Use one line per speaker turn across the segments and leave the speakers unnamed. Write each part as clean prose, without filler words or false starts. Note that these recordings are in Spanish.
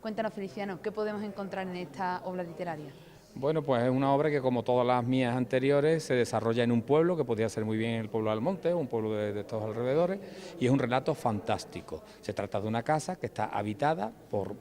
Cuéntanos, Feliciano, ¿qué podemos encontrar en esta obra literaria?
Bueno, pues es una obra que, como todas las mías anteriores, se desarrolla en un pueblo, que podría ser muy bien el pueblo de Almonte, un pueblo de estos alrededores, y es un relato fantástico. Se trata de una casa que está habitada por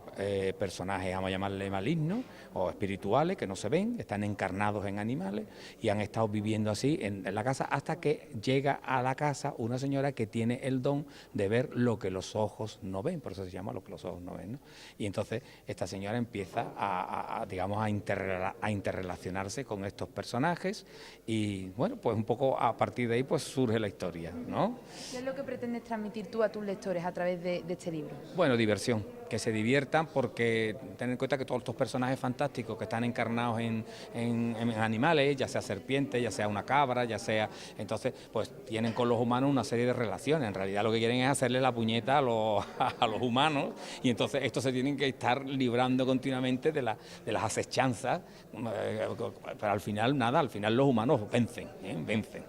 personajes, vamos a llamarle malignos o espirituales, que no se ven, están encarnados en animales y han estado viviendo así en la casa hasta que llega a la casa una señora que tiene el don de ver lo que los ojos no ven, por eso se llama lo que los ojos no ven, ¿no? Y entonces esta señora empieza digamos, a interrelacionarse con estos personajes y bueno, pues un poco a partir de ahí pues surge la historia, ¿no?
¿Qué es lo que pretendes transmitir tú a tus lectores a través de este libro?
Bueno, diversión, que se diviertan, porque ten en cuenta que todos estos personajes fantásticos que están encarnados en animales, ya sea serpiente, ya sea una cabra, ya sea... Entonces, pues tienen con los humanos una serie de relaciones. En realidad lo que quieren es hacerle la puñeta a los humanos, y entonces estos se tienen que estar librando continuamente de las acechanzas, pero al final nada, al final los humanos vencen, vencen.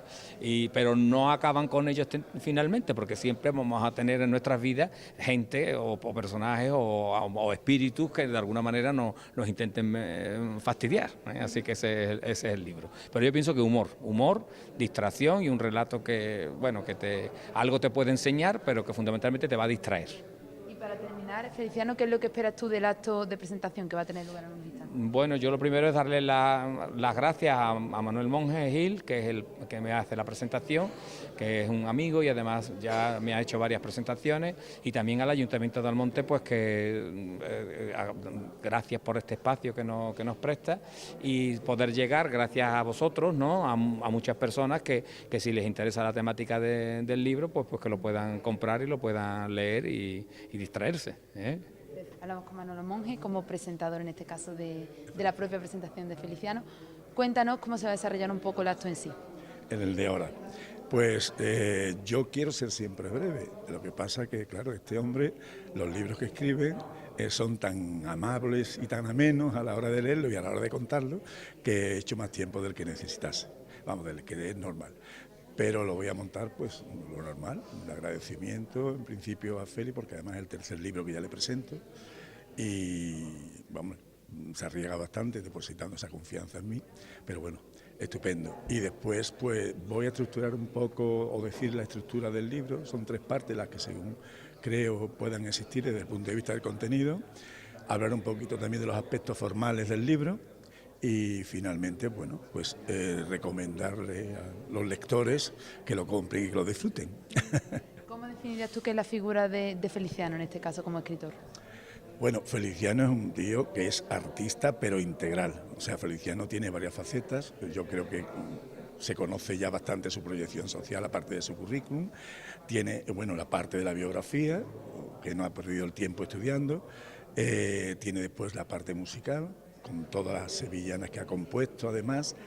Pero no acaban con ellos finalmente, porque siempre vamos a tener en nuestras vidas gente o personajes o espíritus que de alguna manera nos intenten fastidiar, ¿eh? Así que ese es el libro. Pero yo pienso que humor, distracción y un relato que, bueno, algo te puede enseñar, pero que fundamentalmente te va a distraer.
Y para terminar, Feliciano, ¿qué es lo que esperas tú del acto de presentación que va a tener lugar en un instante?
Bueno, yo lo primero es darle las gracias a Manuel Monge Gil, que es el que me hace la presentación, que es un amigo y además ya me ha hecho varias presentaciones, y también al Ayuntamiento de Almonte, pues que gracias por este espacio que nos presta y poder llegar, gracias a vosotros, ¿no?, a muchas personas que si les interesa la temática del libro, pues que lo puedan comprar y lo puedan leer y distraerse, ¿eh?
Hablamos con Manolo Monge como presentador, en este caso, de la propia presentación de Feliciano. Cuéntanos cómo se va a desarrollar un poco el acto en sí.
En el de ahora. Pues yo quiero ser siempre breve. Lo que pasa que, claro, este hombre, los libros que escribe son tan amables y tan amenos a la hora de leerlo y a la hora de contarlo, que he hecho más tiempo del que necesitase. Vamos, del que es normal. Pero lo voy a montar, pues, lo normal, un agradecimiento, en principio, a Feli, porque además es el tercer libro que ya le presento, y, vamos, se arriesga bastante depositando esa confianza en mí, pero bueno, estupendo. Y después, pues, voy a estructurar un poco, o decir la estructura del libro, son 3 partes las que, según creo, puedan existir desde el punto de vista del contenido, hablar un poquito también de los aspectos formales del libro, y finalmente, bueno, pues recomendarle a los lectores que lo compren y que lo disfruten.
¿Cómo definirías tú qué es la figura de Feliciano, en este caso, como escritor?
Bueno, Feliciano es un tío que es artista, pero integral. O sea, Feliciano tiene varias facetas. Yo creo que se conoce ya bastante su proyección social, aparte de su currículum. Tiene, bueno, la parte de la biografía, que no ha perdido el tiempo estudiando. Tiene después la parte musical, con todas las sevillanas que ha compuesto, además,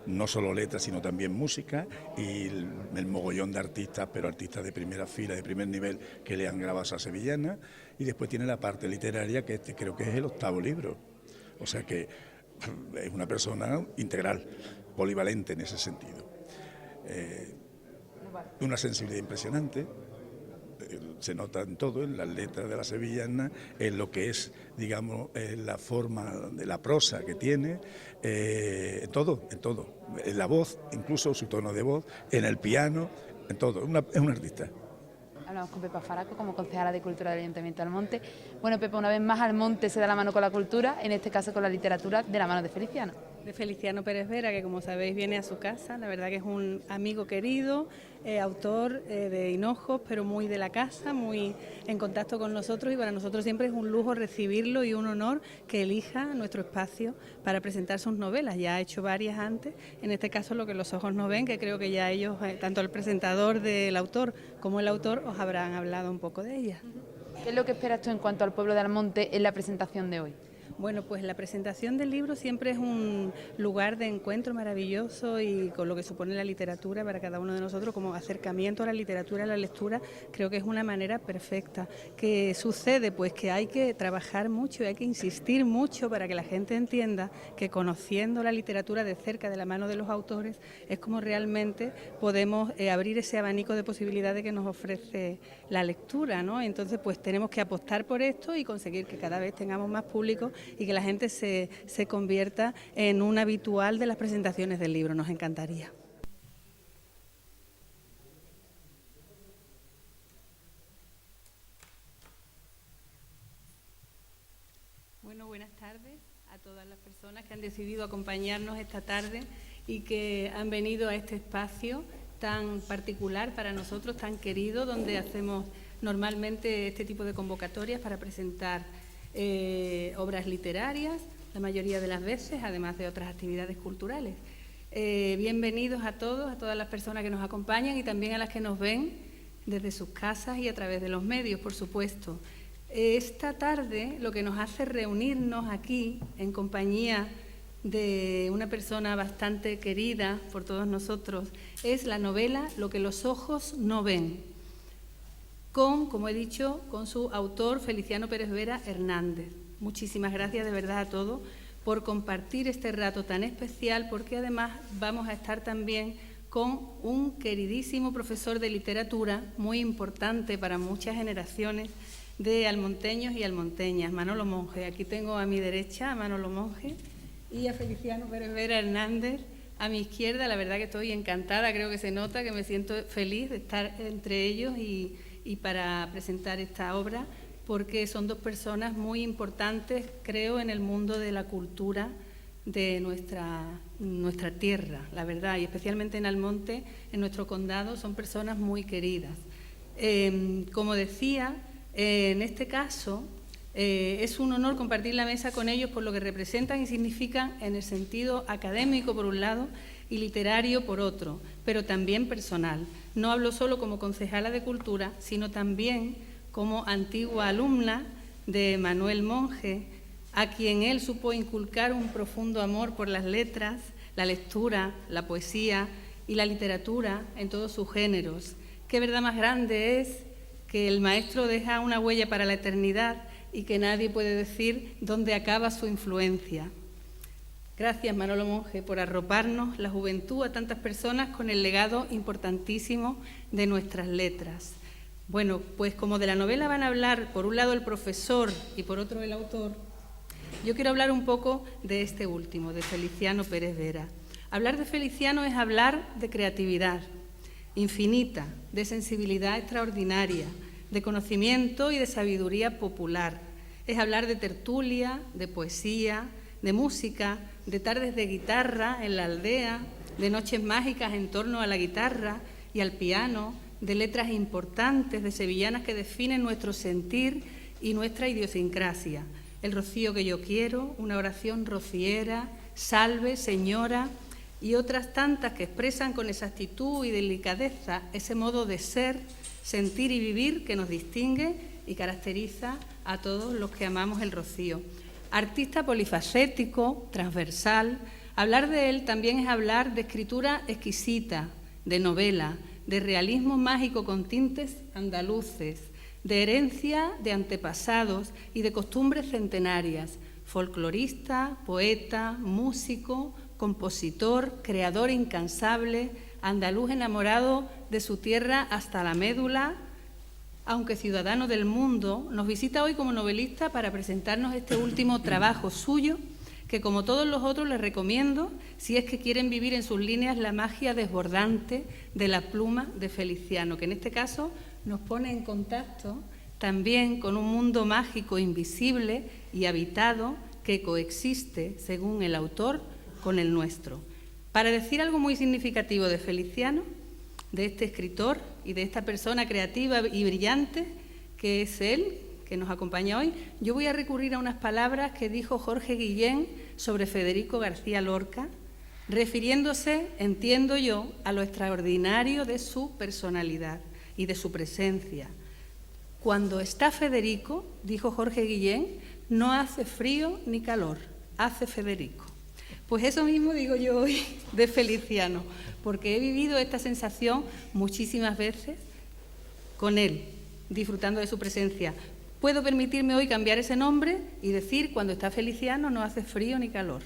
no solo letras, sino también música, y el mogollón de artistas, pero artistas de primera fila, de primer nivel, que le han grabado esa sevillana, y después tiene la parte literaria, que creo que es el 8º libro, o sea que es una persona integral, polivalente en ese sentido. Una sensibilidad impresionante, se nota en todo, en las letras de la sevillana, en lo que es, digamos, la forma de la prosa que tiene, en todo, en la voz, incluso su tono de voz, en el piano, en todo, es un artista.
Hablamos con Pepa Faraco, como concejala de Cultura del Ayuntamiento de Almonte. Bueno, Pepa, una vez más Almonte se da la mano con la cultura, en este caso con la literatura, de la mano de Feliciano.
De Feliciano Pérez Vera, que como sabéis viene a su casa, la verdad que es un amigo querido, autor de Hinojos, pero muy de la casa, muy en contacto con nosotros, y para nosotros siempre es un lujo recibirlo y un honor que elija nuestro espacio para presentar sus novelas. Ya ha hecho varias antes, en este caso Lo que los ojos no ven, que creo que ya ellos, tanto el presentador del autor como el autor, os habrán hablado un poco de ella.
¿Qué es lo que esperas tú en cuanto al pueblo de Almonte en la presentación de hoy?
Bueno, pues la presentación del libro siempre es un lugar de encuentro maravilloso y con lo que supone la literatura para cada uno de nosotros como acercamiento a la literatura, a la lectura, creo que es una manera perfecta. ¿Qué sucede? Pues que hay que trabajar mucho y hay que insistir mucho para que la gente entienda que conociendo la literatura de cerca, de la mano de los autores, es como realmente podemos abrir ese abanico de posibilidades que nos ofrece la lectura, ¿no? Entonces, pues tenemos que apostar por esto y conseguir que cada vez tengamos más público y que la gente se convierta en un habitual de las presentaciones del libro. Nos encantaría. Bueno, buenas tardes a todas las personas que han decidido acompañarnos esta tarde y que han venido a este espacio tan particular para nosotros, tan querido, donde hacemos normalmente este tipo de convocatorias para presentar obras literarias, la mayoría de las veces, además de otras actividades culturales. Bienvenidos a todos, a todas las personas que nos acompañan y también a las que nos ven desde sus casas y a través de los medios, por supuesto. Esta tarde lo que nos hace reunirnos aquí en compañía de una persona bastante querida por todos nosotros es la novela Lo que los ojos no ven, como he dicho, con su autor Feliciano Pérez Vera Hernández. Muchísimas gracias de verdad a todos por compartir este rato tan especial, porque además vamos a estar también con un queridísimo profesor de literatura, muy importante para muchas generaciones de almonteños y almonteñas, Manolo Monge. Aquí tengo a mi derecha a Manolo Monge y a Feliciano Pérez Vera Hernández a mi izquierda. La verdad que estoy encantada, creo que se nota, que me siento feliz de estar entre ellos y para presentar esta obra, porque son dos personas muy importantes, creo, en el mundo de la cultura de nuestra tierra, la verdad, y especialmente en Almonte, en nuestro condado, son personas muy queridas. Como decía, en este caso es un honor compartir la mesa con ellos por lo que representan y significan en el sentido académico, por un lado, y literario por otro, pero también personal. No hablo solo como concejala de Cultura, sino también como antigua alumna de Manuel Monge, a quien él supo inculcar un profundo amor por las letras, la lectura, la poesía y la literatura en todos sus géneros. Qué verdad más grande es que el maestro deja una huella para la eternidad y que nadie puede decir dónde acaba su influencia. Gracias, Manolo Monge, por arroparnos la juventud a tantas personas con el legado importantísimo de nuestras letras. Bueno, pues como de la novela van a hablar por un lado el profesor y por otro el autor, yo quiero hablar un poco de este último, de Feliciano Pérez Vera. Hablar de Feliciano es hablar de creatividad infinita, de sensibilidad extraordinaria, de conocimiento y de sabiduría popular. Es hablar de tertulia, de poesía, de música, de tardes de guitarra en la aldea, de noches mágicas en torno a la guitarra y al piano, de letras importantes, de sevillanas que definen nuestro sentir y nuestra idiosincrasia. El rocío que yo quiero, una oración rociera, salve, señora, y otras tantas que expresan con exactitud y delicadeza ese modo de ser, sentir y vivir que nos distingue y caracteriza a todos los que amamos el rocío. Artista polifacético, transversal, hablar de él también es hablar de escritura exquisita, de novela, de realismo mágico con tintes andaluces, de herencia de antepasados y de costumbres centenarias, folclorista, poeta, músico, compositor, creador incansable, andaluz enamorado de su tierra hasta la médula, aunque ciudadano del mundo, nos visita hoy como novelista para presentarnos este último trabajo suyo, que como todos los otros les recomiendo si es que quieren vivir en sus líneas la magia desbordante de la pluma de Feliciano, que en este caso nos pone en contacto también con un mundo mágico invisible y habitado que coexiste, según el autor, con el nuestro. Para decir algo muy significativo de Feliciano, de este escritor y de esta persona creativa y brillante que es él, que nos acompaña hoy, yo voy a recurrir a unas palabras que dijo Jorge Guillén sobre Federico García Lorca, refiriéndose, entiendo yo, a lo extraordinario de su personalidad y de su presencia. Cuando está Federico, dijo Jorge Guillén, no hace frío ni calor, hace Federico. Pues eso mismo digo yo hoy de Feliciano, porque he vivido esta sensación muchísimas veces con él, disfrutando de su presencia. Puedo permitirme hoy cambiar ese nombre y decir, cuando está Feliciano no hace frío ni calor,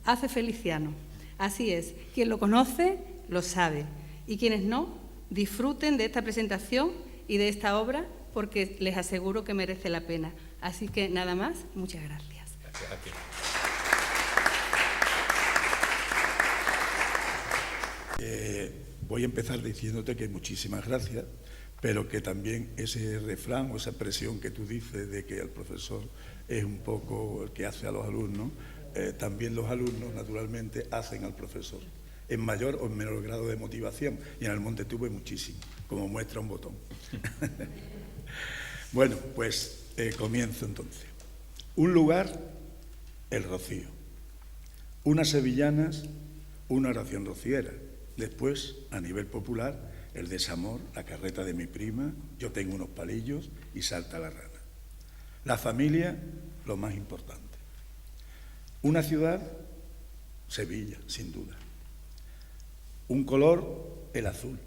hace Feliciano. Así es, quien lo conoce lo sabe, y quienes no, disfruten de esta presentación y de esta obra, porque les aseguro que merece la pena. Así que nada más, muchas gracias.
Gracias a ti.
Voy a empezar diciéndote que muchísimas gracias, pero que también ese refrán o esa expresión que tú dices de que el profesor es un poco el que hace a los alumnos, también los alumnos naturalmente hacen al profesor, en mayor o en menor grado de motivación, y en Almonte tuve muchísimo, como muestra un botón. Bueno, pues comienzo entonces. Un lugar, el Rocío. Unas sevillanas, una oración rociera. Después, a nivel popular, el desamor, la carreta de mi prima, yo tengo unos palillos y salta la rana. La familia, lo más importante. Una ciudad, Sevilla, sin duda. Un color, el azul,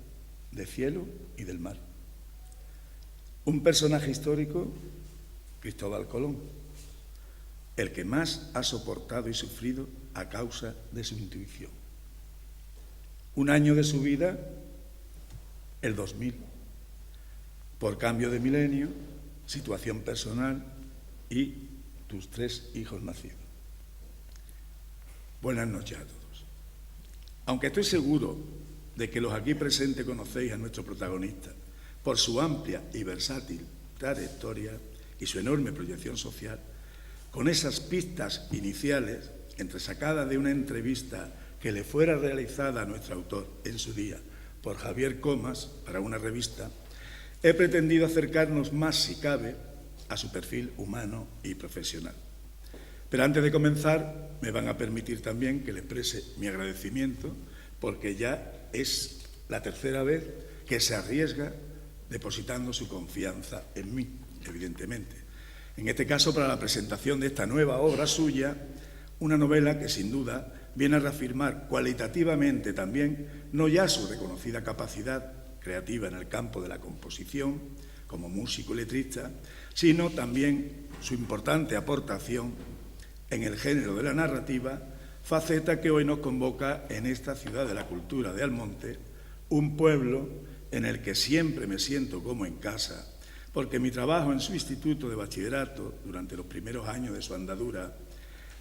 de cielo y del mar. Un personaje histórico, Cristóbal Colón, el que más ha soportado y sufrido a causa de su intuición. Un año de su vida, el 2000, por cambio de milenio, situación personal y tus 3 hijos nacidos. Buenas noches a todos. Aunque estoy seguro de que los aquí presentes conocéis a nuestro protagonista por su amplia y versátil trayectoria y su enorme proyección social, con esas pistas iniciales, entresacadas de una entrevista que le fuera realizada a nuestro autor en su día por Javier Comas para una revista, he pretendido acercarnos más, si cabe, a su perfil humano y profesional. Pero antes de comenzar, me van a permitir también que le exprese mi agradecimiento, porque ya es la tercera vez que se arriesga depositando su confianza en mí, evidentemente. En este caso, para la presentación de esta nueva obra suya, una novela que sin duda viene a reafirmar cualitativamente también no ya su reconocida capacidad creativa en el campo de la composición, como músico y letrista, sino también su importante aportación en el género de la narrativa, faceta que hoy nos convoca en esta ciudad de la cultura de Almonte, un pueblo en el que siempre me siento como en casa, porque mi trabajo en su instituto de bachillerato, durante los primeros años de su andadura,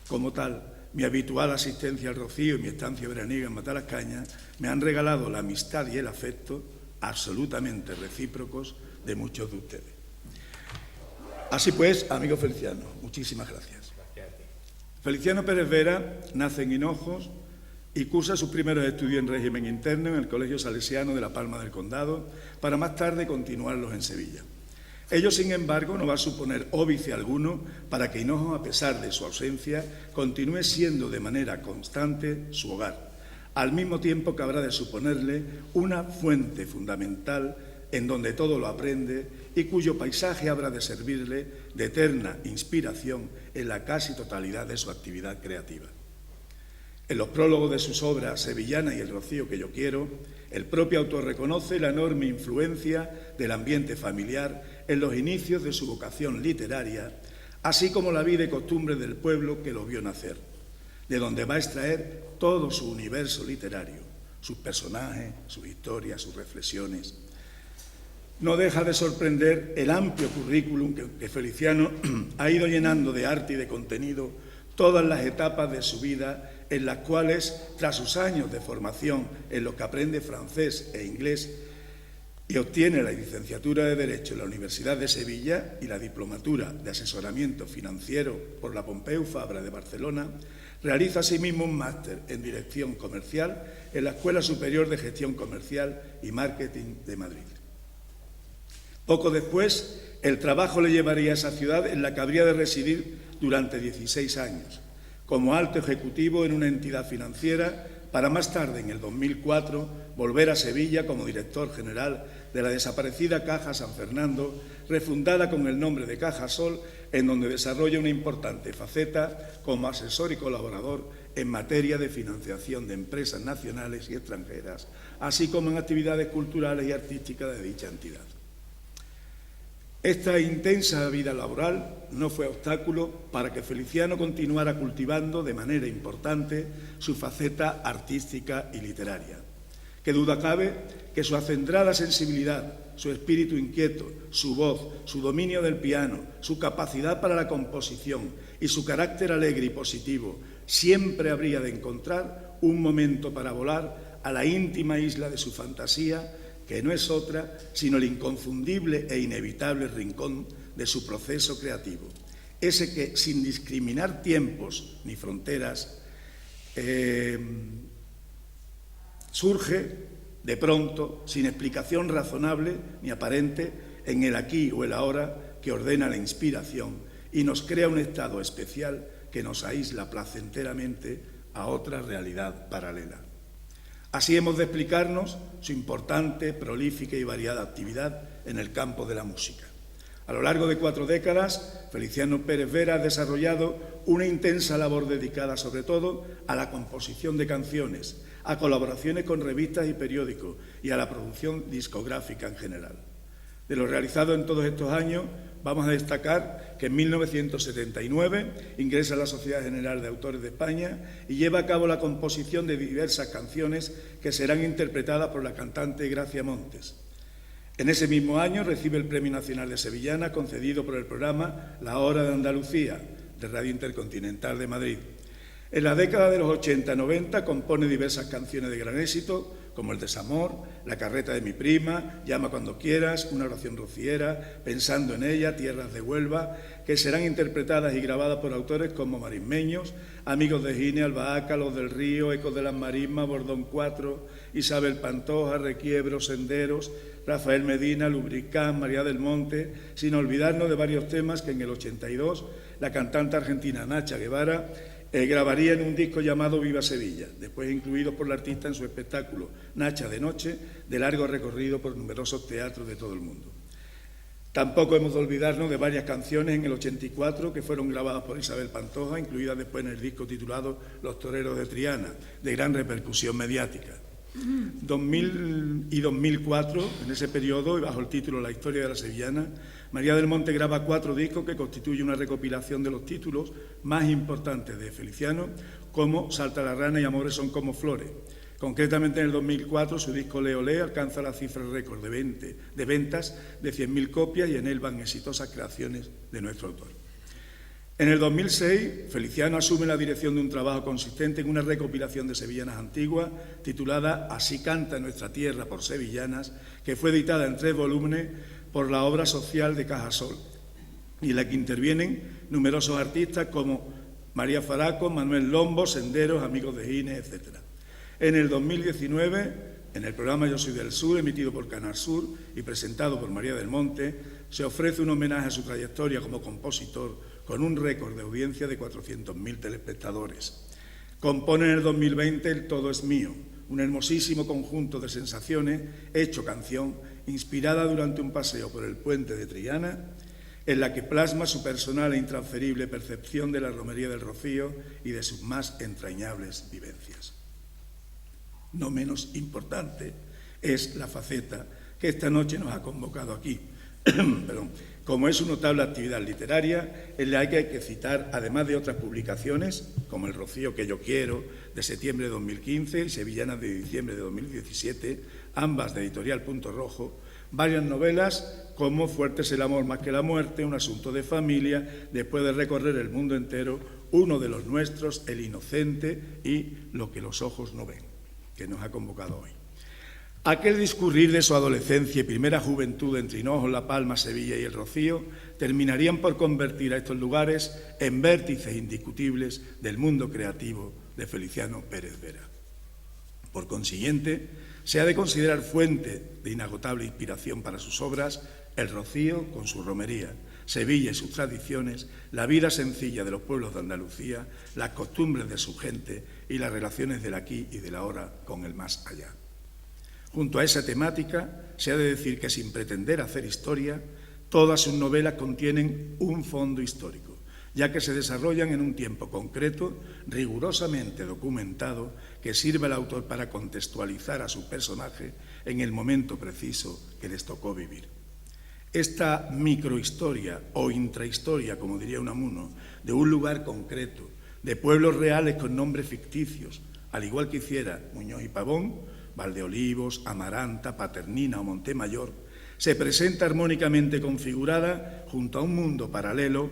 como tal, mi habitual asistencia al Rocío y mi estancia veraniega en Matalascañas me han regalado la amistad y el afecto absolutamente recíprocos de muchos de ustedes. Así pues, amigo Feliciano, muchísimas gracias. Feliciano Pérez Vera nace en Hinojos y cursa sus primeros estudios en régimen interno en el Colegio Salesiano de La Palma del Condado, para más tarde continuarlos en Sevilla. Ello, sin embargo, no va a suponer óbice alguno para que Hinojos, a pesar de su ausencia, continúe siendo de manera constante su hogar, al mismo tiempo que habrá de suponerle una fuente fundamental en donde todo lo aprende y cuyo paisaje habrá de servirle de eterna inspiración en la casi totalidad de su actividad creativa. En los prólogos de sus obras Sevillana y El Rocío que yo quiero, el propio autor reconoce la enorme influencia del ambiente familiar en los inicios de su vocación literaria, así como la vida y costumbres del pueblo que lo vio nacer, de donde va a extraer todo su universo literario, sus personajes, sus historias, sus reflexiones. No deja de sorprender el amplio currículum que Feliciano ha ido llenando de arte y de contenido todas las etapas de su vida, en las cuales, tras sus años de formación en los que aprende francés e inglés y obtiene la licenciatura de Derecho en la Universidad de Sevilla y la diplomatura de asesoramiento financiero por la Pompeu Fabra de Barcelona, realiza asimismo un máster en Dirección Comercial en la Escuela Superior de Gestión Comercial y Marketing de Madrid. Poco después, el trabajo le llevaría a esa ciudad en la que habría de residir durante 16 años, como alto ejecutivo en una entidad financiera, para más tarde, en el 2004, volver a Sevilla como director general de la desaparecida Caja San Fernando, refundada con el nombre de Caja Sol, en donde desarrolla una importante faceta como asesor y colaborador en materia de financiación de empresas nacionales y extranjeras, así como en actividades culturales y artísticas de dicha entidad. Esta intensa vida laboral no fue obstáculo para que Feliciano continuara cultivando de manera importante su faceta artística y literaria. Qué duda cabe que su acendrada sensibilidad, su espíritu inquieto, su voz, su dominio del piano, su capacidad para la composición y su carácter alegre y positivo siempre habría de encontrar un momento para volar a la íntima isla de su fantasía, que no es otra sino el inconfundible e inevitable rincón de su proceso creativo. Ese que, sin discriminar tiempos ni fronteras, surge de pronto, sin explicación razonable ni aparente, en el aquí o el ahora que ordena la inspiración y nos crea un estado especial que nos aísla placenteramente a otra realidad paralela. Así hemos de explicarnos su importante, prolífica y variada actividad en el campo de la música. A lo largo de 4 décadas, Feliciano Pérez Vera ha desarrollado una intensa labor dedicada sobre todo a la composición de canciones, a colaboraciones con revistas y periódicos y a la producción discográfica en general. De lo realizado en todos estos años, vamos a destacar que en 1979 ingresa a la Sociedad General de Autores de España y lleva a cabo la composición de diversas canciones que serán interpretadas por la cantante Gracia Montes. En ese mismo año recibe el Premio Nacional de Sevillana concedido por el programa La Hora de Andalucía, de Radio Intercontinental de Madrid. En la década de los 80-90 compone diversas canciones de gran éxito, como El Desamor, La Carreta de mi prima, Llama cuando quieras, Una oración rociera, Pensando en ella, Tierras de Huelva, que serán interpretadas y grabadas por autores como Marismeños, Amigos de Gine, Albahaca, Los del Río, Ecos de las Marismas, Bordón 4, Isabel Pantoja, Requiebros, Senderos, Rafael Medina, Lubricán, María del Monte, sin olvidarnos de varios temas que en el 82 la cantante argentina Nacha Guevara grabaría en un disco llamado Viva Sevilla, después incluido por la artista en su espectáculo Nacha de Noche, de largo recorrido por numerosos teatros de todo el mundo. Tampoco hemos de olvidarnos de varias canciones en el 84 que fueron grabadas por Isabel Pantoja, incluidas después en el disco titulado Los Toreros de Triana, de gran repercusión mediática. 2000 y 2004, en ese periodo, y bajo el título La historia de la sevillana, María del Monte graba 4 discos que constituyen una recopilación de los títulos más importantes de Feliciano, como Salta la rana y Amores son como flores. Concretamente, en el 2004, su disco Leo Leo alcanza la cifra récord de ventas de 100.000 copias y en él van exitosas creaciones de nuestro autor. En el 2006, Feliciano asume la dirección de un trabajo consistente en una recopilación de sevillanas antiguas titulada Así canta nuestra tierra por sevillanas, que fue editada en 3 volúmenes por la Obra Social de Cajasol, y en la que intervienen numerosos artistas como María Faraco, Manuel Lombo, Senderos, Amigos de Gine, etc. En el 2019, en el programa Yo soy del Sur, emitido por Canal Sur y presentado por María del Monte, se ofrece un homenaje a su trayectoria como compositor con un récord de audiencia de 400.000 telespectadores. Compone en el 2020 El Todo es mío, un hermosísimo conjunto de sensaciones hecho canción, inspirada durante un paseo por el puente de Triana, en la que plasma su personal e intransferible percepción de la romería del Rocío y de sus más entrañables vivencias. No menos importante es la faceta que esta noche nos ha convocado aquí. Como es su notable actividad literaria, en la que hay que citar, además de otras publicaciones, como El Rocío que yo quiero, de septiembre de 2015, y Sevillanas de diciembre de 2017, ambas de Editorial Punto Rojo, varias novelas como Fuerte es el amor más que la muerte, Un asunto de familia, después de recorrer el mundo entero, Uno de los nuestros, El inocente y Lo que los ojos no ven, que nos ha convocado hoy. Aquel discurrir de su adolescencia y primera juventud entre Hinojos, La Palma, Sevilla y El Rocío terminarían por convertir a estos lugares en vértices indiscutibles del mundo creativo de Feliciano Pérez Vera. Por consiguiente, se ha de considerar fuente de inagotable inspiración para sus obras El Rocío con su romería, Sevilla y sus tradiciones, la vida sencilla de los pueblos de Andalucía, las costumbres de su gente y las relaciones del aquí y del ahora con el más allá. Junto a esa temática, se ha de decir que sin pretender hacer historia, todas sus novelas contienen un fondo histórico, ya que se desarrollan en un tiempo concreto, rigurosamente documentado, que sirve al autor para contextualizar a su personaje en el momento preciso que les tocó vivir. Esta microhistoria o intrahistoria, como diría Unamuno, de un lugar concreto, de pueblos reales con nombres ficticios, al igual que hiciera Muñoz y Pavón, Valdeolivos, Amaranta, Paternina o Montemayor, se presenta armónicamente configurada junto a un mundo paralelo,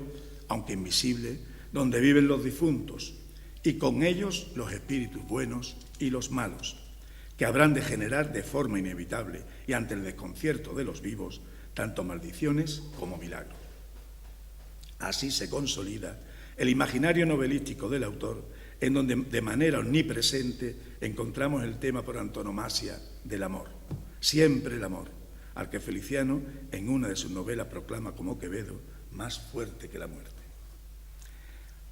aunque invisible, donde viven los difuntos y con ellos los espíritus buenos y los malos, que habrán de generar de forma inevitable y ante el desconcierto de los vivos tanto maldiciones como milagros. Así se consolida el imaginario novelístico del autor, en donde de manera omnipresente encontramos el tema por antonomasia del amor, siempre el amor, al que Feliciano en una de sus novelas proclama como Quevedo más fuerte que la muerte.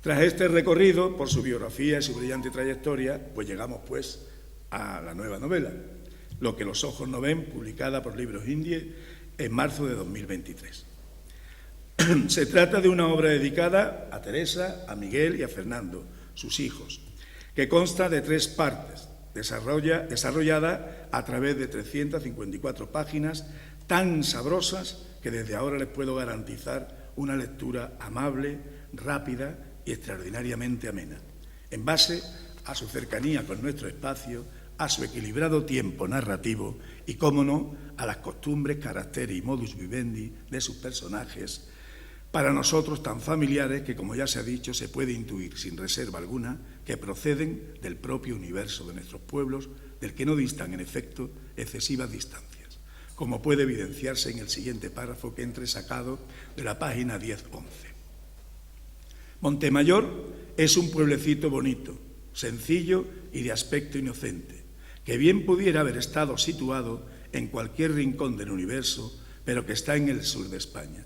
Tras este recorrido por su biografía y su brillante trayectoria, pues llegamos pues a la nueva novela, Lo que los ojos no ven, publicada por Libros Indie en marzo de 2023. Se trata de una obra dedicada a Teresa, a Miguel y a Fernando, sus hijos, que consta de 3 partes, desarrollada a través de 354 páginas tan sabrosas que desde ahora les puedo garantizar una lectura amable, rápida y extraordinariamente amena, en base a su cercanía con nuestro espacio, a su equilibrado tiempo narrativo y, cómo no, a las costumbres, caracteres y modus vivendi de sus personajes, para nosotros tan familiares que, como ya se ha dicho, se puede intuir sin reserva alguna que proceden del propio universo de nuestros pueblos, del que no distan, en efecto, excesivas distancias, como puede evidenciarse en el siguiente párrafo que he entresacado de la página 10-11. Montemayor es un pueblecito bonito, sencillo y de aspecto inocente, que bien pudiera haber estado situado en cualquier rincón del universo, pero que está en el sur de España.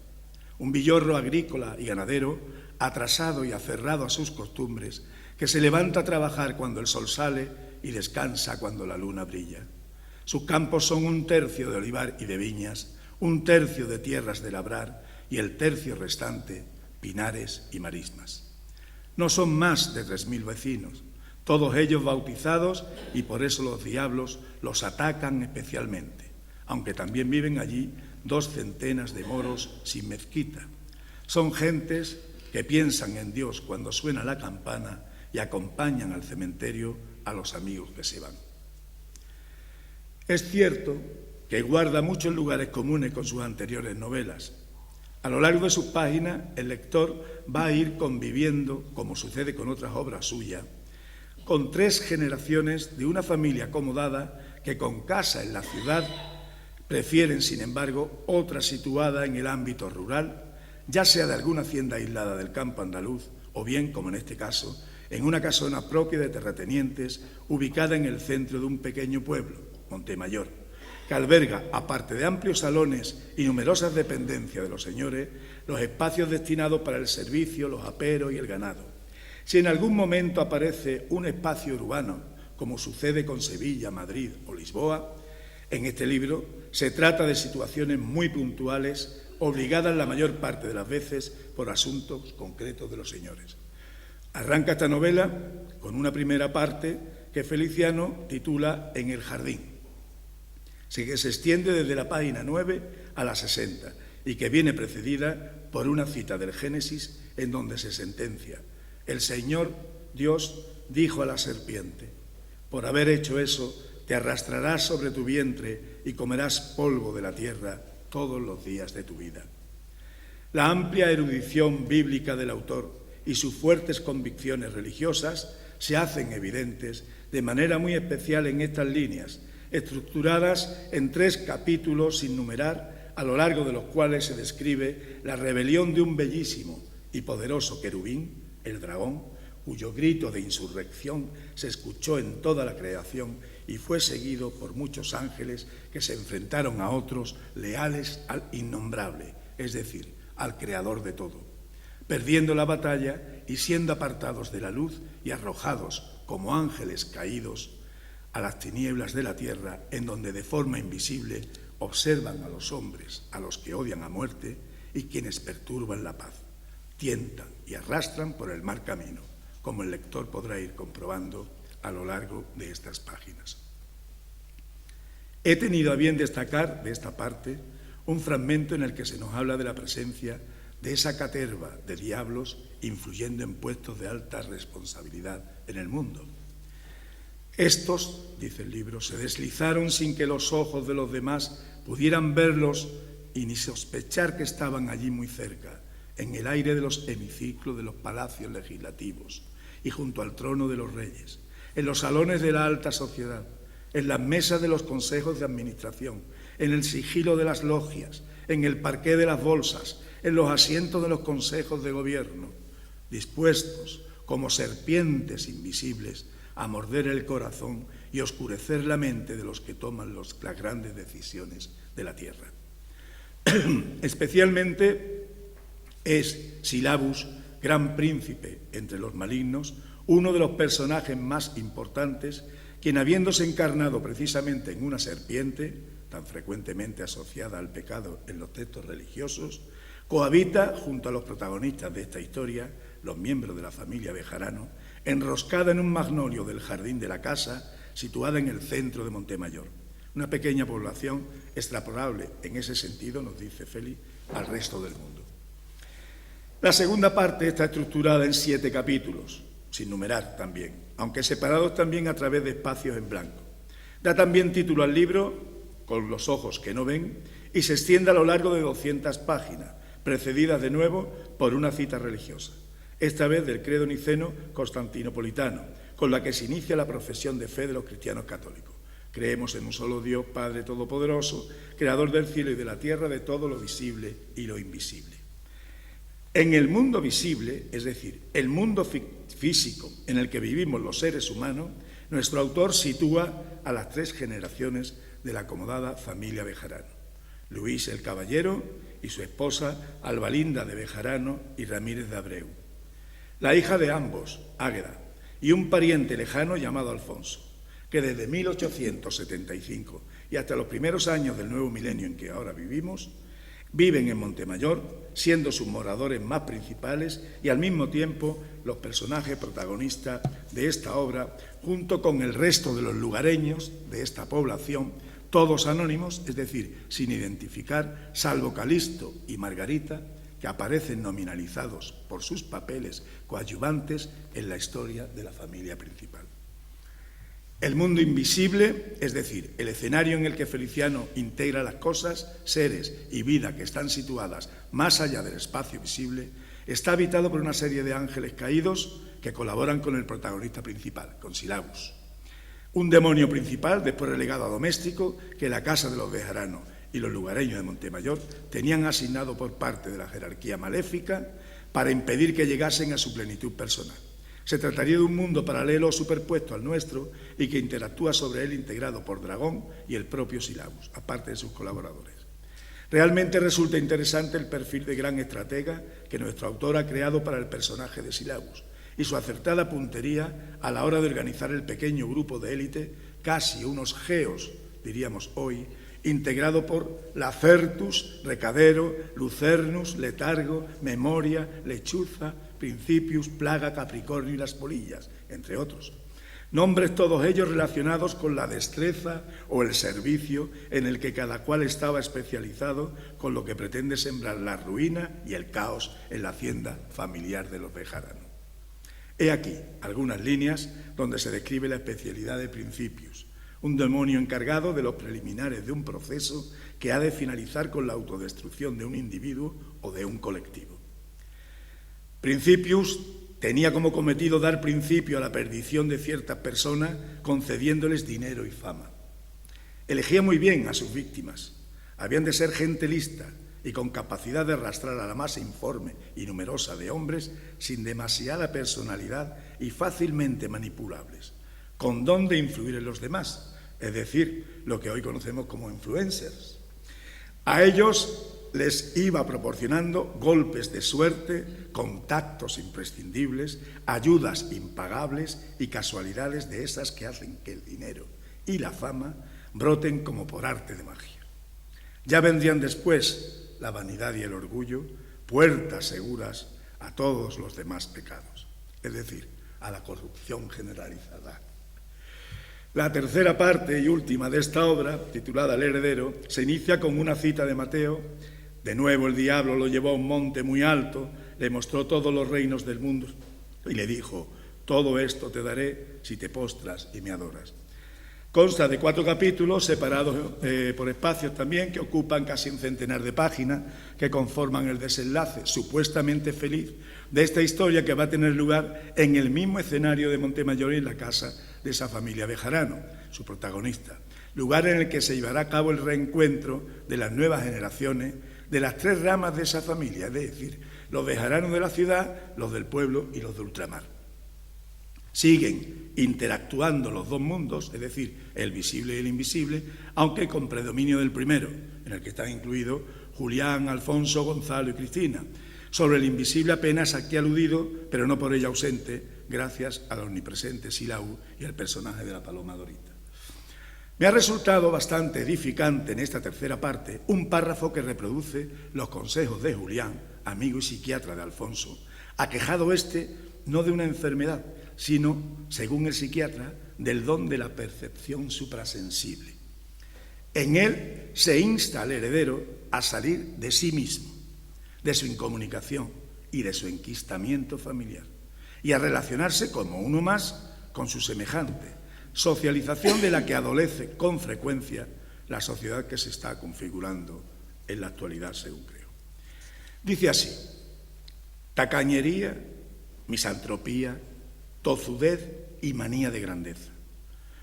Un villorro agrícola y ganadero, atrasado y aferrado a sus costumbres, que se levanta a trabajar cuando el sol sale y descansa cuando la luna brilla. Sus campos son 1/3 de olivar y de viñas, 1/3 de tierras de labrar y el tercio restante, pinares y marismas. No son más de 3000 vecinos, todos ellos bautizados, y por eso los diablos los atacan especialmente, aunque también viven allí 200 de moros sin mezquita. Son gentes que piensan en Dios cuando suena la campana y acompañan al cementerio a los amigos que se van. Es cierto que guarda muchos lugares comunes con sus anteriores novelas. A lo largo de sus páginas, el lector va a ir conviviendo, como sucede con otras obras suyas, con 3 generaciones de una familia acomodada que, con casa en la ciudad, prefieren, sin embargo, otra situada en el ámbito rural, ya sea de alguna hacienda aislada del campo andaluz o bien, como en este caso, en una casona propia de terratenientes ubicada en el centro de un pequeño pueblo, Montemayor, que alberga, aparte de amplios salones y numerosas dependencias de los señores, los espacios destinados para el servicio, los aperos y el ganado. Si en algún momento aparece un espacio urbano, como sucede con Sevilla, Madrid o Lisboa, en este libro se trata de situaciones muy puntuales, obligadas la mayor parte de las veces por asuntos concretos de los señores. Arranca esta novela con una primera parte que Feliciano titula En el jardín, que se extiende desde la página 9 a la 60 y que viene precedida por una cita del Génesis en donde se sentencia: el Señor Dios dijo a la serpiente, por haber hecho eso, te arrastrarás sobre tu vientre y comerás polvo de la tierra todos los días de tu vida. La amplia erudición bíblica del autor y sus fuertes convicciones religiosas se hacen evidentes de manera muy especial en estas líneas, estructuradas en 3 capítulos sin numerar, a lo largo de los cuales se describe la rebelión de un bellísimo y poderoso querubín, el dragón, cuyo grito de insurrección se escuchó en toda la creación y fue seguido por muchos ángeles que se enfrentaron a otros leales al innombrable, es decir, al creador de todo, perdiendo la batalla y siendo apartados de la luz y arrojados como ángeles caídos a las tinieblas de la tierra, en donde de forma invisible observan a los hombres, a los que odian a muerte y quienes perturban la paz, tientan y arrastran por el mal camino, como el lector podrá ir comprobando a lo largo de estas páginas. He tenido a bien destacar de esta parte un fragmento en el que se nos habla de la presencia de esa caterva de diablos influyendo en puestos de alta responsabilidad en el mundo. Estos, dice el libro, se deslizaron sin que los ojos de los demás pudieran verlos y ni sospechar que estaban allí muy cerca, en el aire de los hemiciclos de los palacios legislativos y junto al trono de los reyes, en los salones de la alta sociedad, en las mesas de los consejos de administración, en el sigilo de las logias, en el parqué de las bolsas, en los asientos de los consejos de gobierno, dispuestos como serpientes invisibles a morder el corazón y oscurecer la mente de los que toman las grandes decisiones de la tierra. Especialmente es Silabus, gran príncipe entre los malignos, uno de los personajes más importantes, quien, habiéndose encarnado precisamente en una serpiente, tan frecuentemente asociada al pecado en los textos religiosos, cohabita junto a los protagonistas de esta historia, los miembros de la familia Bejarano, enroscada en un magnolio del jardín de la casa, situada en el centro de Montemayor. Una pequeña población extrapolable en ese sentido, nos dice Félix, al resto del mundo. La segunda parte está estructurada en 7 capítulos, sin numerar también, aunque separados también a través de espacios en blanco. Da también título al libro, Con los ojos que no ven, y se extiende a lo largo de 200 páginas, precedidas de nuevo por una cita religiosa, esta vez del credo niceno constantinopolitano, con la que se inicia la profesión de fe de los cristianos católicos. Creemos en un solo Dios, Padre Todopoderoso, Creador del cielo y de la tierra, de todo lo visible y lo invisible. En el mundo visible, es decir, el mundo físico en el que vivimos los seres humanos, nuestro autor sitúa a las 3 generaciones de la acomodada familia Bejarano: Luis el Caballero y su esposa Albalinda de Bejarano y Ramírez de Abreu, la hija de ambos, Águeda, y un pariente lejano llamado Alfonso, que desde 1875 y hasta los primeros años del nuevo milenio en que ahora vivimos, viven en Montemayor, siendo sus moradores más principales y al mismo tiempo los personajes protagonistas de esta obra, junto con el resto de los lugareños de esta población, todos anónimos, es decir, sin identificar, salvo Calixto y Margarita, que aparecen nominalizados por sus papeles coadyuvantes en la historia de la familia principal. El mundo invisible, es decir, el escenario en el que Feliciano integra las cosas, seres y vida que están situadas más allá del espacio visible, está habitado por una serie de ángeles caídos que colaboran con el protagonista principal, con Silabus. Un demonio principal, después relegado a doméstico, que la casa de los Bejarano y los lugareños de Montemayor tenían asignado por parte de la jerarquía maléfica para impedir que llegasen a su plenitud personal. Se trataría de un mundo paralelo superpuesto al nuestro y que interactúa sobre él integrado por Dragón y el propio Silabus, aparte de sus colaboradores. Realmente resulta interesante el perfil de gran estratega que nuestro autor ha creado para el personaje de Silabus y su acertada puntería a la hora de organizar el pequeño grupo de élite, casi unos geos, diríamos hoy, integrado por Lacertus, Recadero, Lucernus, Letargo, Memoria, Lechuza, Principius, Plaga, Capricornio y las Polillas, entre otros. Nombres todos ellos relacionados con la destreza o el servicio en el que cada cual estaba especializado, con lo que pretende sembrar la ruina y el caos en la hacienda familiar de los Bejarano. He aquí algunas líneas donde se describe la especialidad de Principius, un demonio encargado de los preliminares de un proceso que ha de finalizar con la autodestrucción de un individuo o de un colectivo. Principius tenía como cometido dar principio a la perdición de ciertas personas concediéndoles dinero y fama. Elegía muy bien a sus víctimas. Habían de ser gente lista y con capacidad de arrastrar a la masa informe y numerosa de hombres sin demasiada personalidad y fácilmente manipulables, con don de influir en los demás, es decir, lo que hoy conocemos como influencers. A ellos les iba proporcionando golpes de suerte, contactos imprescindibles, ayudas impagables y casualidades de esas que hacen que el dinero y la fama broten como por arte de magia. Ya vendrían después la vanidad y el orgullo, puertas seguras a todos los demás pecados, es decir, a la corrupción generalizada. La tercera parte y última de esta obra, titulada El heredero, se inicia con una cita de Mateo. De nuevo el diablo lo llevó a un monte muy alto, le mostró todos los reinos del mundo y le dijo: todo esto te daré si te postras y me adoras. Consta de 4 capítulos separados por espacios también que ocupan casi un centenar de páginas que conforman el desenlace supuestamente feliz de esta historia que va a tener lugar en el mismo escenario de Montemayor y en la casa de esa familia Bejarano, su protagonista. Lugar en el que se llevará a cabo el reencuentro de las nuevas generaciones de las 3 ramas de esa familia, es decir, los Bejaranos de la ciudad, los del pueblo y los de ultramar. Siguen interactuando los 2 mundos, es decir, el visible y el invisible, aunque con predominio del primero, en el que están incluidos Julián, Alfonso, Gonzalo y Cristina. Sobre el invisible apenas aquí aludido, pero no por ello ausente, gracias al omnipresente Silau y al personaje de la Paloma Dorita. Me ha resultado bastante edificante en esta tercera parte un párrafo que reproduce los consejos de Julián, amigo y psiquiatra de Alfonso, aquejado no de una enfermedad, sino, según el psiquiatra, del don de la percepción suprasensible. En él se insta al heredero a salir de sí mismo, de su incomunicación y de su enquistamiento familiar, y a relacionarse como uno más con su semejante, socialización de la que adolece con frecuencia la sociedad que se está configurando en la actualidad, según creo. Dice así: tacañería, misantropía, tozudez y manía de grandeza.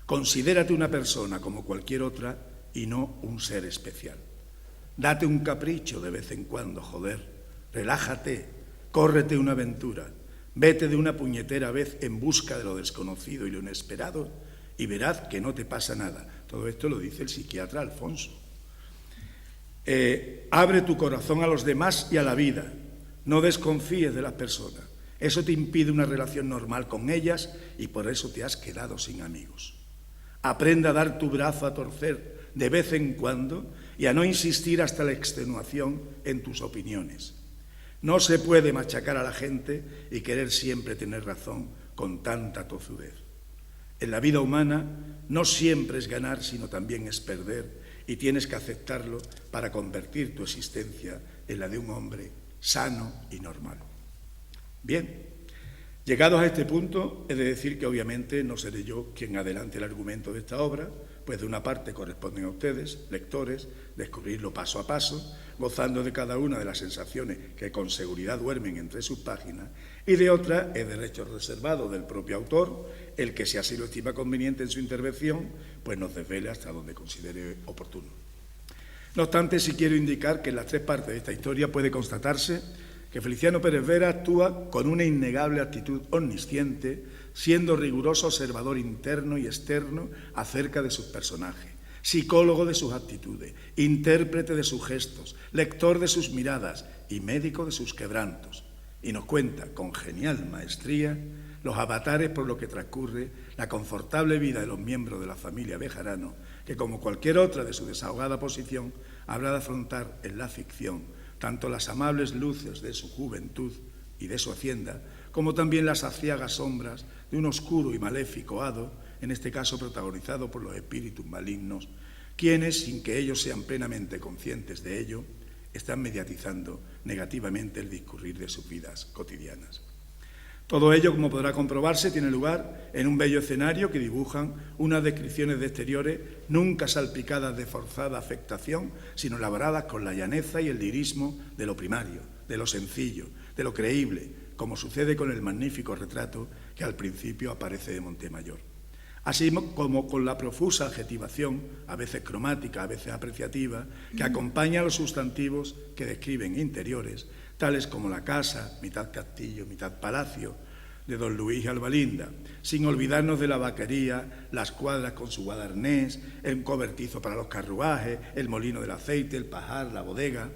Considérate una persona como cualquier otra y no un ser especial. Date un capricho de vez en cuando, joder. Relájate, córrete una aventura, vete de una puñetera vez en busca de lo desconocido y lo inesperado y verás que no te pasa nada. Todo esto lo dice el psiquiatra Alfonso. Abre tu corazón a los demás y a la vida. No desconfíes de las personas. Eso te impide una relación normal con ellas y por eso te has quedado sin amigos. Aprende a dar tu brazo a torcer de vez en cuando y a no insistir hasta la extenuación en tus opiniones. No se puede machacar a la gente y querer siempre tener razón con tanta tozudez. En la vida humana no siempre es ganar, sino también es perder, y tienes que aceptarlo para convertir tu existencia en la de un hombre sano y normal. Bien, llegados a este punto, he de decir que obviamente no seré yo quien adelante el argumento de esta obra, pues de una parte corresponden a ustedes, lectores, descubrirlo paso a paso, gozando de cada una de las sensaciones que con seguridad duermen entre sus páginas, y de otra es derecho reservado del propio autor, el que, si así lo estima conveniente en su intervención, pues nos desvele hasta donde considere oportuno. No obstante, sí quiero indicar que en las 3 partes de esta historia puede constatarse que Feliciano Pérez Vera actúa con una innegable actitud omnisciente, siendo riguroso observador interno y externo acerca de sus personajes, psicólogo de sus actitudes, intérprete de sus gestos, lector de sus miradas y médico de sus quebrantos. Y nos cuenta con genial maestría los avatares por los que transcurre la confortable vida de los miembros de la familia Bejarano, que como cualquier otra de su desahogada posición habrá de afrontar en la ficción tanto las amables luces de su juventud y de su hacienda, como también las aciagas sombras de un oscuro y maléfico hado, en este caso protagonizado por los espíritus malignos, quienes, sin que ellos sean plenamente conscientes de ello, están mediatizando negativamente el discurrir de sus vidas cotidianas. Todo ello, como podrá comprobarse, tiene lugar en un bello escenario que dibujan unas descripciones de exteriores nunca salpicadas de forzada afectación, sino elaboradas con la llaneza y el lirismo de lo primario, de lo sencillo, de lo creíble, como sucede con el magnífico retrato que al principio aparece de Montemayor. Así como con la profusa adjetivación, a veces cromática, a veces apreciativa, que acompaña a los sustantivos que describen interiores, tales como la casa, mitad castillo, mitad palacio, de don Luis Albalinda, sin olvidarnos de la vaquería, las cuadras con su guadarnés, el cobertizo para los carruajes, el molino del aceite, el pajar, la bodega.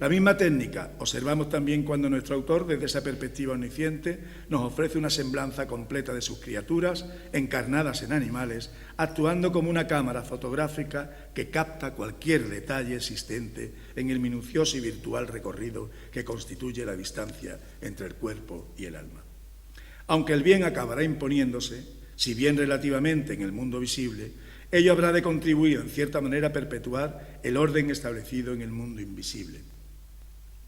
La misma técnica observamos también cuando nuestro autor, desde esa perspectiva omnisciente, nos ofrece una semblanza completa de sus criaturas, encarnadas en animales, actuando como una cámara fotográfica que capta cualquier detalle existente en el minucioso y virtual recorrido que constituye la distancia entre el cuerpo y el alma. Aunque el bien acabará imponiéndose, si bien relativamente en el mundo visible, ello habrá de contribuir en cierta manera a perpetuar el orden establecido en el mundo invisible,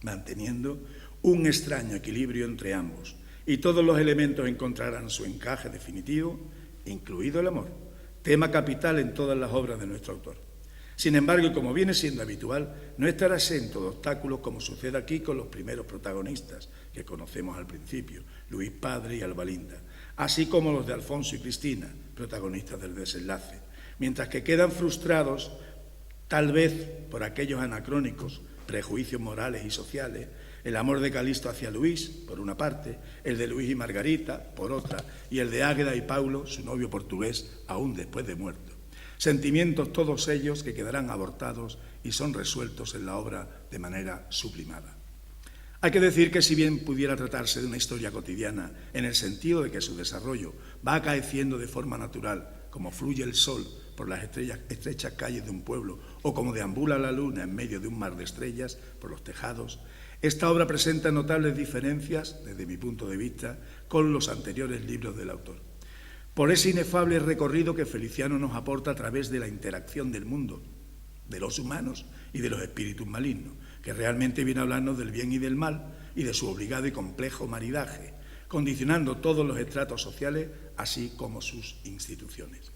manteniendo un extraño equilibrio entre ambos, y todos los elementos encontrarán su encaje definitivo, incluido el amor, tema capital en todas las obras de nuestro autor. Sin embargo, y como viene siendo habitual, no estará exento de obstáculos como sucede aquí con los primeros protagonistas que conocemos al principio, Luis Padre y Alba Linda, así como los de Alfonso y Cristina, protagonistas del desenlace, mientras que quedan frustrados, tal vez por aquellos anacrónicos prejuicios morales y sociales, el amor de Calisto hacia Luis, por una parte, el de Luis y Margarita, por otra, y el de Águeda y Paulo, su novio portugués, aún después de muerto. Sentimientos todos ellos que quedarán abortados y son resueltos en la obra de manera sublimada. Hay que decir que si bien pudiera tratarse de una historia cotidiana, en el sentido de que su desarrollo va acaeciendo de forma natural, como fluye el sol por las estrechas calles de un pueblo o como deambula la luna en medio de un mar de estrellas por los tejados, esta obra presenta notables diferencias, desde mi punto de vista, con los anteriores libros del autor. Por ese inefable recorrido que Feliciano nos aporta a través de la interacción del mundo, de los humanos y de los espíritus malignos, que realmente viene a hablarnos del bien y del mal y de su obligado y complejo maridaje, condicionando todos los estratos sociales, así como sus instituciones.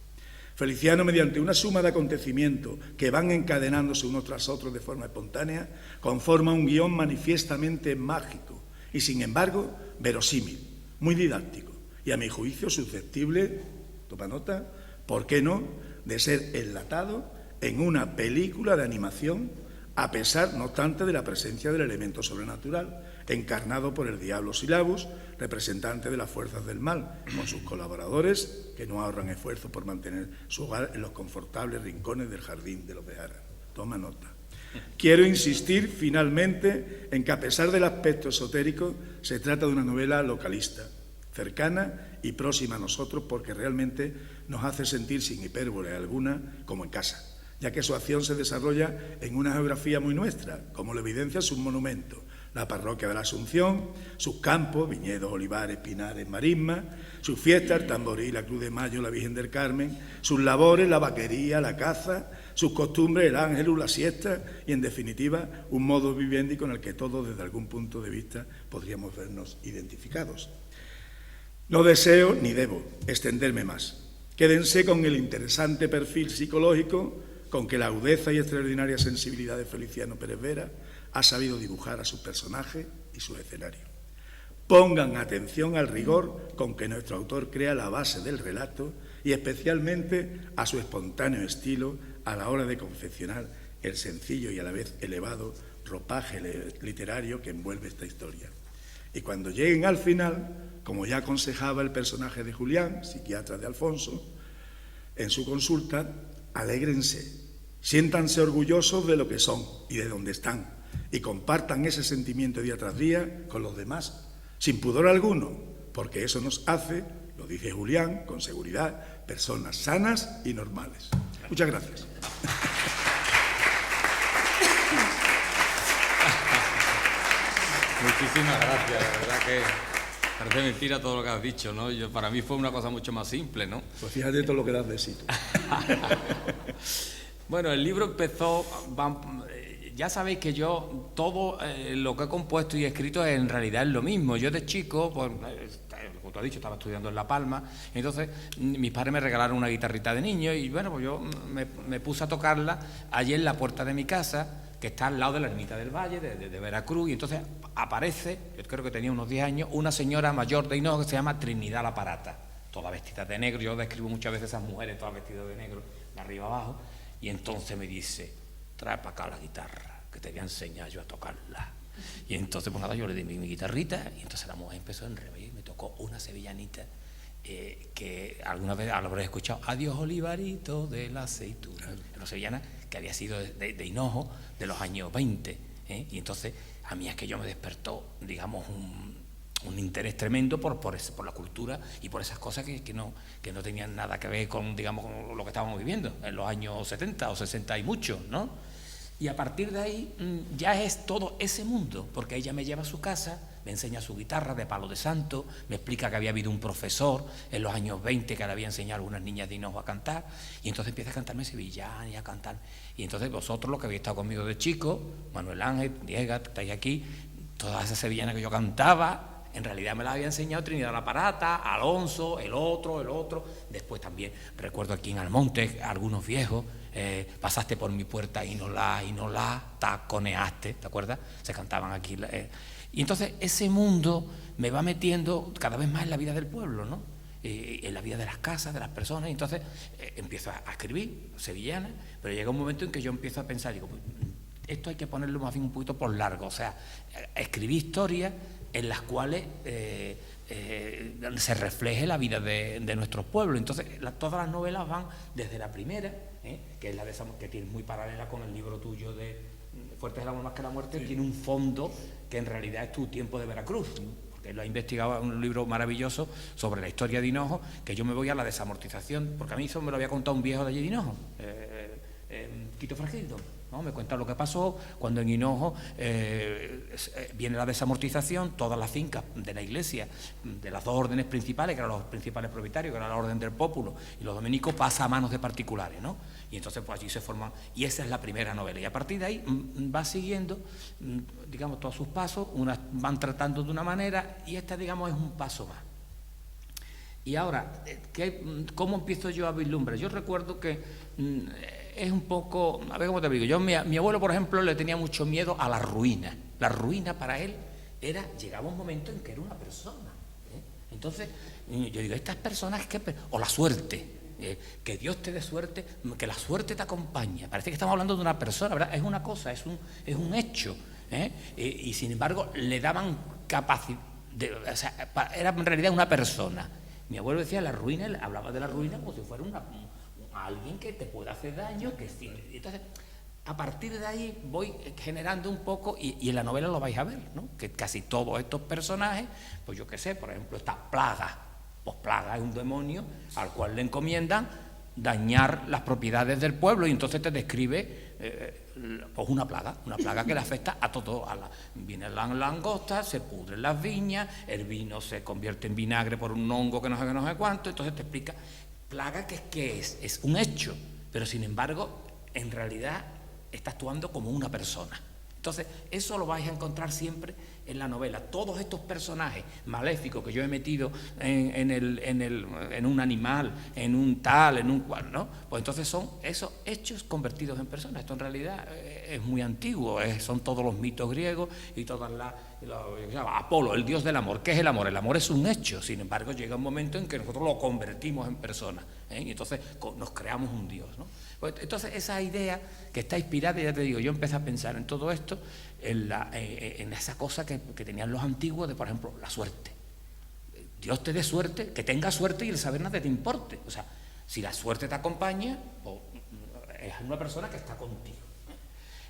Feliciano, mediante una suma de acontecimientos que van encadenándose unos tras otros de forma espontánea, conforma un guión manifiestamente mágico y, sin embargo, verosímil, muy didáctico y, a mi juicio, susceptible, toma nota, ¿por qué no?, de ser enlatado en una película de animación, a pesar, no obstante, de la presencia del elemento sobrenatural, encarnado por el diablo Silabus, representante de las fuerzas del mal, con sus colaboradores que no ahorran esfuerzo por mantener su hogar en los confortables rincones del jardín de los Bejaras. Toma nota. Quiero insistir finalmente en que, a pesar del aspecto esotérico, se trata de una novela localista, cercana y próxima a nosotros, porque realmente nos hace sentir sin hipérbole alguna como en casa, ya que su acción se desarrolla en una geografía muy nuestra, como lo evidencia sus monumentos, la parroquia de la Asunción, sus campos, viñedos, olivares, pinares, marismas, sus fiestas, el tamboril, la Cruz de Mayo, la Virgen del Carmen, sus labores, la vaquería, la caza, sus costumbres, el ángelus, la siesta y, en definitiva, un modo vivendi con el que todos, desde algún punto de vista, podríamos vernos identificados. No deseo, ni debo, extenderme más. Quédense con el interesante perfil psicológico con que la agudeza y extraordinaria sensibilidad de Feliciano Pérez Vera ha sabido dibujar a sus personajes y sus escenarios. Pongan atención al rigor con que nuestro autor crea la base del relato y especialmente a su espontáneo estilo a la hora de confeccionar el sencillo y a la vez elevado ropaje literario que envuelve esta historia. Y cuando lleguen al final, como ya aconsejaba el personaje de Julián, psiquiatra de Alfonso, en su consulta, alégrense, siéntanse orgullosos de lo que son y de dónde están, y compartan ese sentimiento día tras día con los demás, sin pudor alguno, porque eso nos hace, lo dice Julián, con seguridad, personas sanas y normales. Muchas gracias.
Muchísimas gracias, de verdad que parece mentira todo lo que has dicho, ¿no? Para mí fue una cosa mucho más simple, ¿no?
Pues fíjate todo lo que das de sí.
Bueno, el libro empezó, ya sabéis que yo todo lo que he compuesto y escrito en realidad es lo mismo. Yo de chico, pues, como tú has dicho, estaba estudiando en La Palma, entonces mis padres me regalaron una guitarrita de niño y bueno, pues yo me puse a tocarla allí en la puerta de mi casa, que está al lado de la ermita del Valle, de Veracruz, y entonces aparece, yo creo que tenía unos 10 años, una señora mayor de Hinojo que se llama Trinidad la Parata, toda vestida de negro. Yo describo muchas veces a esas mujeres todas vestidas de negro, de arriba abajo, y entonces me dice, trae para acá la guitarra, que te voy a enseñar yo a tocarla. Y entonces, pues nada, yo le di mi guitarrita, y entonces la mujer empezó a enreveir, me tocó una sevillanita, que alguna vez lo habréis escuchado, adiós olivarito de la aceituna, una sevillana que había sido de Hinojo de los años 20. Y entonces a mí aquello me despertó, digamos, un interés tremendo por la cultura y por esas cosas que no tenían nada que ver con, digamos, con lo que estábamos viviendo en los años 70 o 60 y mucho, ¿no? Y a partir de ahí ya es todo ese mundo, porque ella me lleva a su casa, me enseña su guitarra de palo de santo, me explica que había habido un profesor en los años 20 que le había enseñado a algunas niñas de Hinojo a cantar, y entonces empieza a cantarme sevillana y a cantar. Y entonces vosotros, los que habéis estado conmigo de chico, Manuel Ángel, Diego, que estáis aquí, todas esas sevillanas que yo cantaba, en realidad me las había enseñado Trinidad la Parata, Alonso, el otro. Después también recuerdo aquí en Almonte, algunos viejos, pasaste por mi puerta y no la, taconeaste, ¿te acuerdas? Se cantaban aquí. Y entonces ese mundo me va metiendo cada vez más en la vida del pueblo, ¿no? En la vida de las casas, de las personas. Y entonces empiezo a escribir sevillanas, pero llega un momento en que yo empiezo a pensar, digo, pues, esto hay que ponerlo más bien un poquito por largo, o sea, escribir historias en las cuales se refleje la vida de nuestros pueblos. Entonces, todas las novelas van desde la primera, que es la de que tiene muy paralela con el libro tuyo de Fuertes el amor más que la muerte, sí. Tiene un fondo que en realidad es Tu tiempo de Veracruz, porque lo ha investigado, un libro maravilloso sobre la historia de Hinojo, que yo me voy a la desamortización, porque a mí eso me lo había contado un viejo de allí de Hinojo, Quito Fragildo, ¿no? Me cuenta lo que pasó cuando en Hinojo viene la desamortización, todas las fincas de la iglesia, de las dos órdenes principales, que eran los principales propietarios, que era la orden del Pópulo y los dominicos, pasa a manos de particulares, ¿no? Y entonces pues allí se forman, y esa es la primera novela, y a partir de ahí va siguiendo, digamos, todos sus pasos, unas van tratando de una manera, y esta, digamos, es un paso más. Y ahora, ¿cómo empiezo yo a vislumbrar? Yo recuerdo que es un poco, a ver cómo te digo, yo mi abuelo, por ejemplo, le tenía mucho miedo a la ruina. La ruina para él llegaba un momento en que era una persona. Entonces, yo digo, estas personas, o la suerte, que Dios te dé suerte, que la suerte te acompaña. Parece que estamos hablando de una persona, ¿verdad? Es una cosa, es un hecho. Y sin embargo, le daban capacidad, o sea, era en realidad una persona. Mi abuelo decía la ruina, hablaba de la ruina como si fuera alguien que te pueda hacer daño, entonces a partir de ahí voy generando un poco, y en la novela lo vais a ver, ¿no? Que casi todos estos personajes, pues yo qué sé, por ejemplo está Plaga, pues Plaga es un demonio al cual le encomiendan dañar las propiedades del pueblo, y entonces te describe pues una plaga que le afecta a todo. Vienen las langostas, se pudren las viñas, el vino se convierte en vinagre por un hongo que no sé cuánto, entonces te explica. Plaga que es un hecho, pero sin embargo, en realidad está actuando como una persona. Entonces, eso lo vais a encontrar siempre en la novela. Todos estos personajes maléficos que yo he metido en un animal, en un tal, en un cual, ¿no? Pues entonces son esos hechos convertidos en personas. Esto en realidad es muy antiguo, son todos los mitos griegos y todas Apolo, el dios del amor. ¿Qué es el amor? El amor es un hecho, sin embargo llega un momento en que nosotros lo convertimos en persona, y entonces nos creamos un dios, ¿no? Pues entonces esa idea que está inspirada, ya te digo, yo empecé a pensar en todo esto, en esa cosa que tenían los antiguos de, por ejemplo, la suerte. Dios te dé suerte, que tengas suerte y el saber nada te importe. O sea, si la suerte te acompaña, pues, es una persona que está contigo.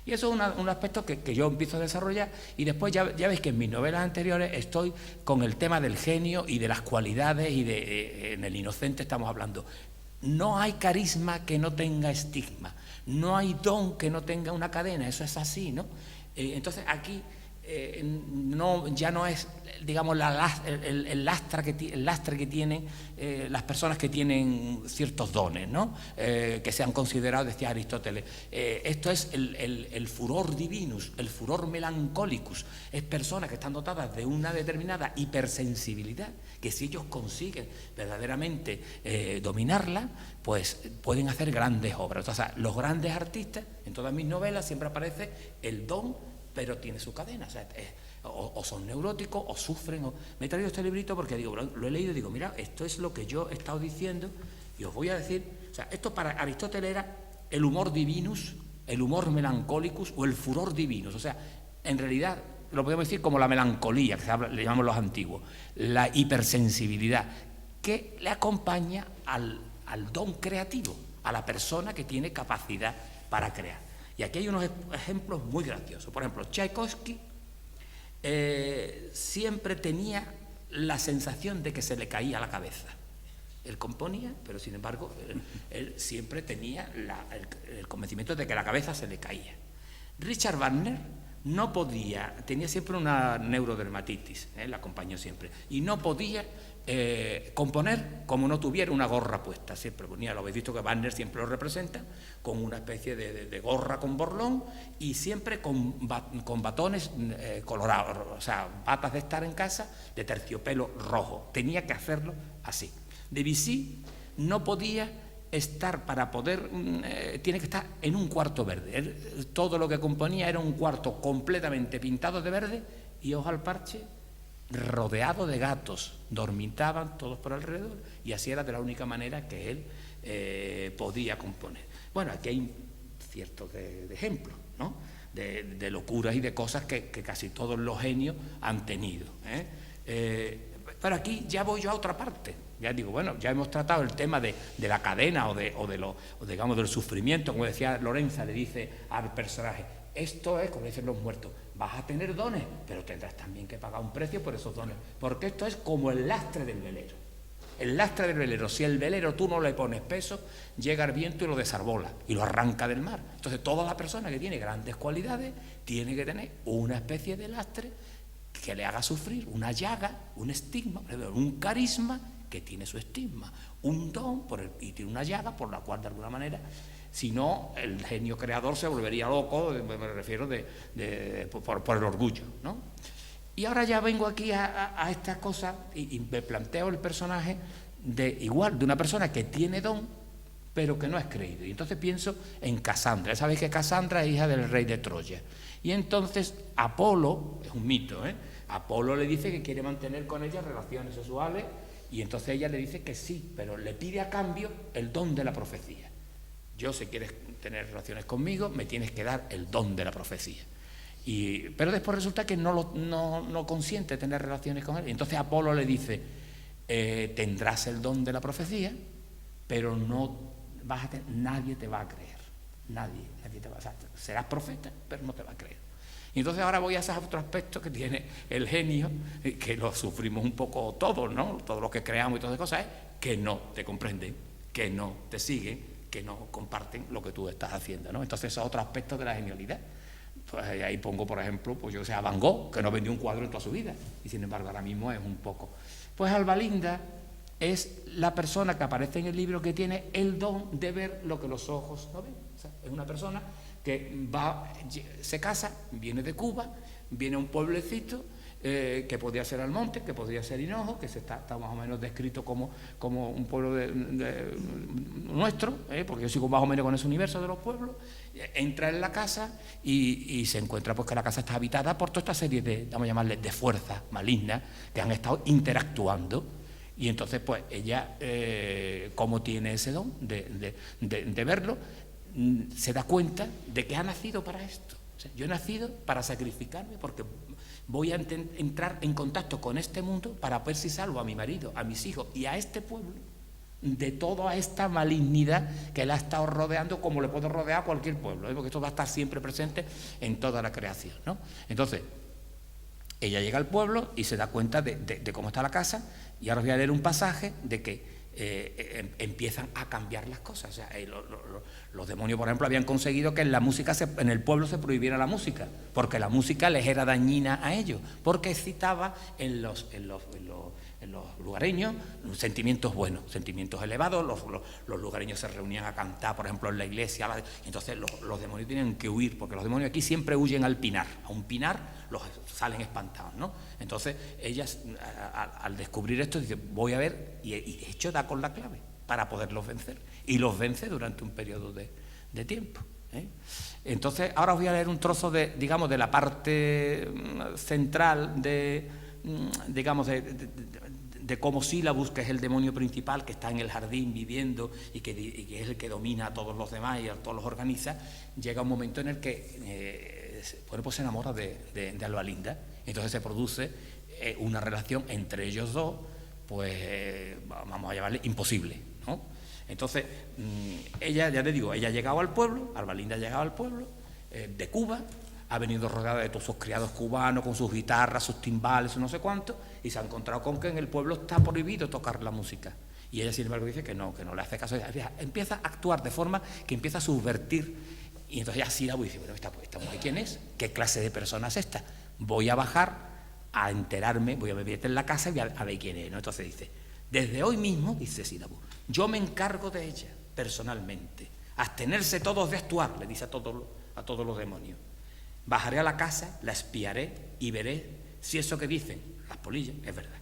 Y eso es un aspecto que yo empiezo a desarrollar, y después ya veis que en mis novelas anteriores estoy con el tema del genio y de las cualidades, y en El Inocente estamos hablando. No hay carisma que no tenga estigma, no hay don que no tenga una cadena, eso es así, ¿no? Entonces aquí ya no es, digamos, el lastre que tienen las personas que tienen ciertos dones, ¿no? Que se han considerado, decía Aristóteles, esto es el furor divinus, el furor melancolicus, es personas que están dotadas de una determinada hipersensibilidad, que si ellos consiguen verdaderamente dominarla, pues pueden hacer grandes obras. O sea, los grandes artistas, en todas mis novelas siempre aparece el don, pero tiene su cadena, o sea, o son neuróticos, o sufren. Me he traído este librito porque digo, lo he leído y digo, mira, esto es lo que yo he estado diciendo, y os voy a decir, o sea, esto para Aristóteles era el humor divinus, el humor melancolicus o el furor divinus, o sea, en realidad lo podemos decir como la melancolía, que le llamamos los antiguos, la hipersensibilidad, que le acompaña al don creativo, a la persona que tiene capacidad para crear. Y aquí hay unos ejemplos muy graciosos. Por ejemplo, Tchaikovsky siempre tenía la sensación de que se le caía la cabeza. Él componía, pero sin embargo, él siempre tenía el convencimiento de que la cabeza se le caía. Richard Wagner no podía, tenía siempre una neurodermatitis, la acompañó siempre, y no podía componer como no tuviera una gorra puesta. Siempre ponía, lo habéis visto que Wagner siempre lo representa, con una especie de gorra con borlón y siempre con batones colorados, o sea, batas de estar en casa de terciopelo rojo. Tenía que hacerlo así. Debussy no podía estar, para poder, tiene que estar en un cuarto verde. Todo lo que componía era un cuarto completamente pintado de verde y ojo al parche, rodeado de gatos. Dormitaban todos por alrededor y así era de la única manera que él podía componer. Bueno, aquí hay ciertos de ejemplos, ¿no? De locuras y de cosas que casi todos los genios han tenido, pero aquí ya voy yo a otra parte. Ya digo, bueno, ya hemos tratado el tema de la cadena o digamos del sufrimiento. Como decía Lorenza, le dice al personaje, esto es, como dicen los muertos, vas a tener dones, pero tendrás también que pagar un precio por esos dones, porque esto es como el lastre del velero. El lastre del velero, si el velero tú no le pones peso, llega el viento y lo desarbola y lo arranca del mar. Entonces toda la persona que tiene grandes cualidades tiene que tener una especie de lastre que le haga sufrir, una llaga, un estigma, un carisma que tiene su estigma, un don y tiene una llaga por la cual de alguna manera, si no, el genio creador se volvería loco, me refiero por el orgullo, ¿no? Y ahora ya vengo aquí a esta cosa y me planteo el personaje de una persona que tiene don, pero que no es creído. Y entonces pienso en Casandra. Sabéis que Casandra es hija del rey de Troya. Y entonces Apolo, es un mito, Apolo le dice que quiere mantener con ella relaciones sexuales y entonces ella le dice que sí, pero le pide a cambio el don de la profecía. Yo, si quieres tener relaciones conmigo, me tienes que dar el don de la profecía. Pero después resulta que no consiente tener relaciones con él. Y entonces Apolo le dice, tendrás el don de la profecía, pero nadie te va a creer. Nadie te va a creer. Serás profeta, pero no te va a creer. Y entonces ahora voy a ese otro aspecto que tiene el genio, que lo sufrimos un poco todos, ¿no? Todo lo que creamos y todas esas cosas es que no te comprenden, que no te siguen, que no comparten lo que tú estás haciendo, ¿no? Entonces eso es otro aspecto de la genialidad. Pues ahí pongo, por ejemplo, pues yo sé, a Van Gogh, que no vendió un cuadro en toda su vida, y sin embargo ahora mismo es un poco. Pues Alba Linda es la persona que aparece en el libro que tiene el don de ver lo que los ojos no ven. O sea, es una persona que se casa, viene de Cuba, viene a un pueblecito, que podría ser Almonte, que podría ser Hinojo, que está más o menos descrito como un pueblo nuestro, porque yo sigo más o menos con ese universo de los pueblos. Entra en la casa y se encuentra pues que la casa está habitada por toda esta serie vamos a llamarle, de fuerzas malignas que han estado interactuando. Y entonces pues ella, como tiene ese don de verlo, se da cuenta de que ha nacido para esto. O sea, yo he nacido para sacrificarme porque voy a entrar en contacto con este mundo para ver si salvo a mi marido, a mis hijos y a este pueblo de toda esta malignidad que la ha estado rodeando, como le puedo rodear a cualquier pueblo, porque esto va a estar siempre presente en toda la creación, ¿no? Entonces, ella llega al pueblo y se da cuenta de cómo está la casa, y ahora os voy a leer un pasaje de que empiezan a cambiar las cosas. O sea, los demonios, por ejemplo, habían conseguido que en el pueblo se prohibiera la música, porque la música les era dañina a ellos, porque excitaba en los lugareños sentimientos buenos, sentimientos elevados. Los lugareños se reunían a cantar, por ejemplo, en la iglesia, entonces los demonios tienen que huir, porque los demonios aquí siempre huyen al pinar. A un pinar los salen espantados, ¿no? Entonces ellas, al descubrir esto, dicen, voy a ver, y de hecho da con la clave para poderlos vencer, y los vence durante un periodo de tiempo, Entonces ahora os voy a leer un trozo de la parte central de como Sílabus, que es el demonio principal que está en el jardín viviendo y que es el que domina a todos los demás y a todos los organiza. Llega un momento en el que pues se enamora de Alba Linda. Entonces se produce una relación entre ellos dos, pues vamos a llamarle imposible, ¿no? Entonces ella, ya te digo, ella ha llegado al pueblo, Alba Linda ha llegado al pueblo, de Cuba, ha venido rodeada de todos sus criados cubanos, con sus guitarras, sus timbales, no sé cuánto, y se ha encontrado con que en el pueblo está prohibido tocar la música. Y ella, sin embargo, dice que no le hace caso. Empieza a actuar de forma que empieza a subvertir. Y entonces ya Sílabo dice, bueno, esta mujer, ¿quién es? ¿Qué clase de persona es esta? Voy a bajar a enterarme, voy a meterme en la casa y voy a ver quién es, ¿no? Entonces dice, desde hoy mismo, dice Sílabo, yo me encargo de ella, personalmente. Abstenerse todos de actuar, le dice a todos los demonios. Bajaré a la casa, la espiaré y veré si eso que dicen las polillas es verdad.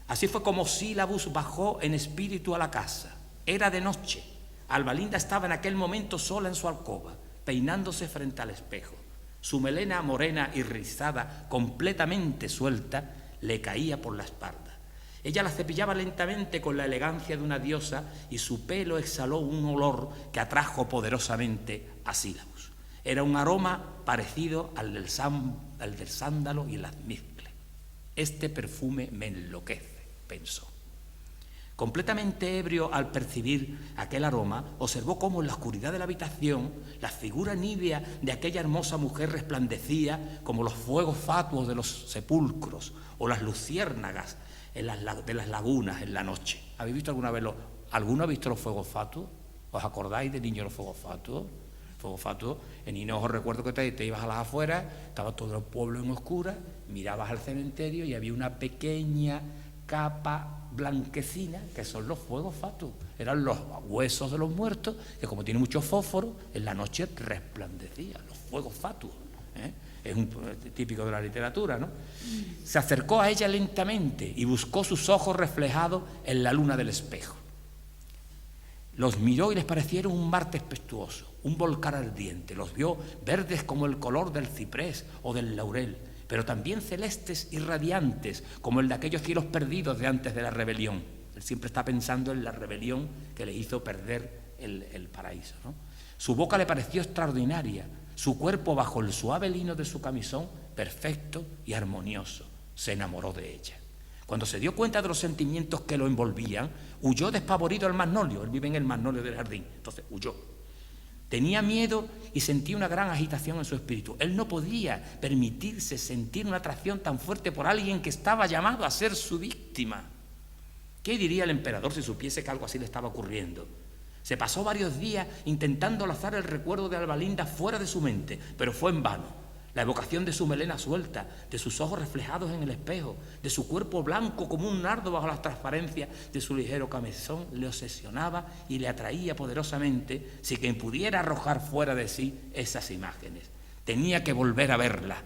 Así fue como Sílabus bajó en espíritu a la casa. Era de noche. Albalinda estaba en aquel momento sola en su alcoba, peinándose frente al espejo. Su melena morena y rizada, completamente suelta, le caía por la espalda. Ella la cepillaba lentamente con la elegancia de una diosa y su pelo exhaló un olor que atrajo poderosamente a Sílabus. Era un aroma parecido al del sándalo y el almizcle. Este perfume me enloquece, pensó. Completamente ebrio al percibir aquel aroma, observó cómo en la oscuridad de la habitación la figura nívea de aquella hermosa mujer resplandecía como los fuegos fatuos de los sepulcros o las luciérnagas de las lagunas en la noche. ¿Habéis visto alguna vez ¿Alguno ha visto los fuegos fatuos? ¿Os acordáis de niño los fuegos fatuos? Fuegos fatuos, en Hinojo recuerdo que te ibas a las afueras, estaba todo el pueblo en oscura, mirabas al cementerio y había una pequeña capa blanquecina, que son los fuegos fatuos. Eran los huesos de los muertos, que como tiene mucho fósforo, en la noche resplandecían, los fuegos fatuos. Es un típico de la literatura, ¿no? Se acercó a ella lentamente y buscó sus ojos reflejados en la luna del espejo. Los miró y les parecieron un mar tempestuoso, un volcán ardiente. Los vio verdes como el color del ciprés o del laurel, pero también celestes y radiantes, como el de aquellos cielos perdidos de antes de la rebelión. Él siempre está pensando en la rebelión que le hizo perder el paraíso, ¿no? Su boca le pareció extraordinaria, su cuerpo bajo el suave lino de su camisón, perfecto y armonioso. Se enamoró de ella. Cuando se dio cuenta de los sentimientos que lo envolvían, huyó despavorido al magnolio. Él vive en el magnolio del jardín, entonces huyó. Tenía miedo y sentía una gran agitación en su espíritu. Él no podía permitirse sentir una atracción tan fuerte por alguien que estaba llamado a ser su víctima. ¿Qué diría el emperador si supiese que algo así le estaba ocurriendo? Se pasó varios días intentando lanzar el recuerdo de Albalinda fuera de su mente, pero fue en vano. La evocación de su melena suelta, de sus ojos reflejados en el espejo, de su cuerpo blanco como un nardo bajo las transparencias de su ligero camisón, le obsesionaba y le atraía poderosamente sin que pudiera arrojar fuera de sí esas imágenes. Tenía que volver a verla.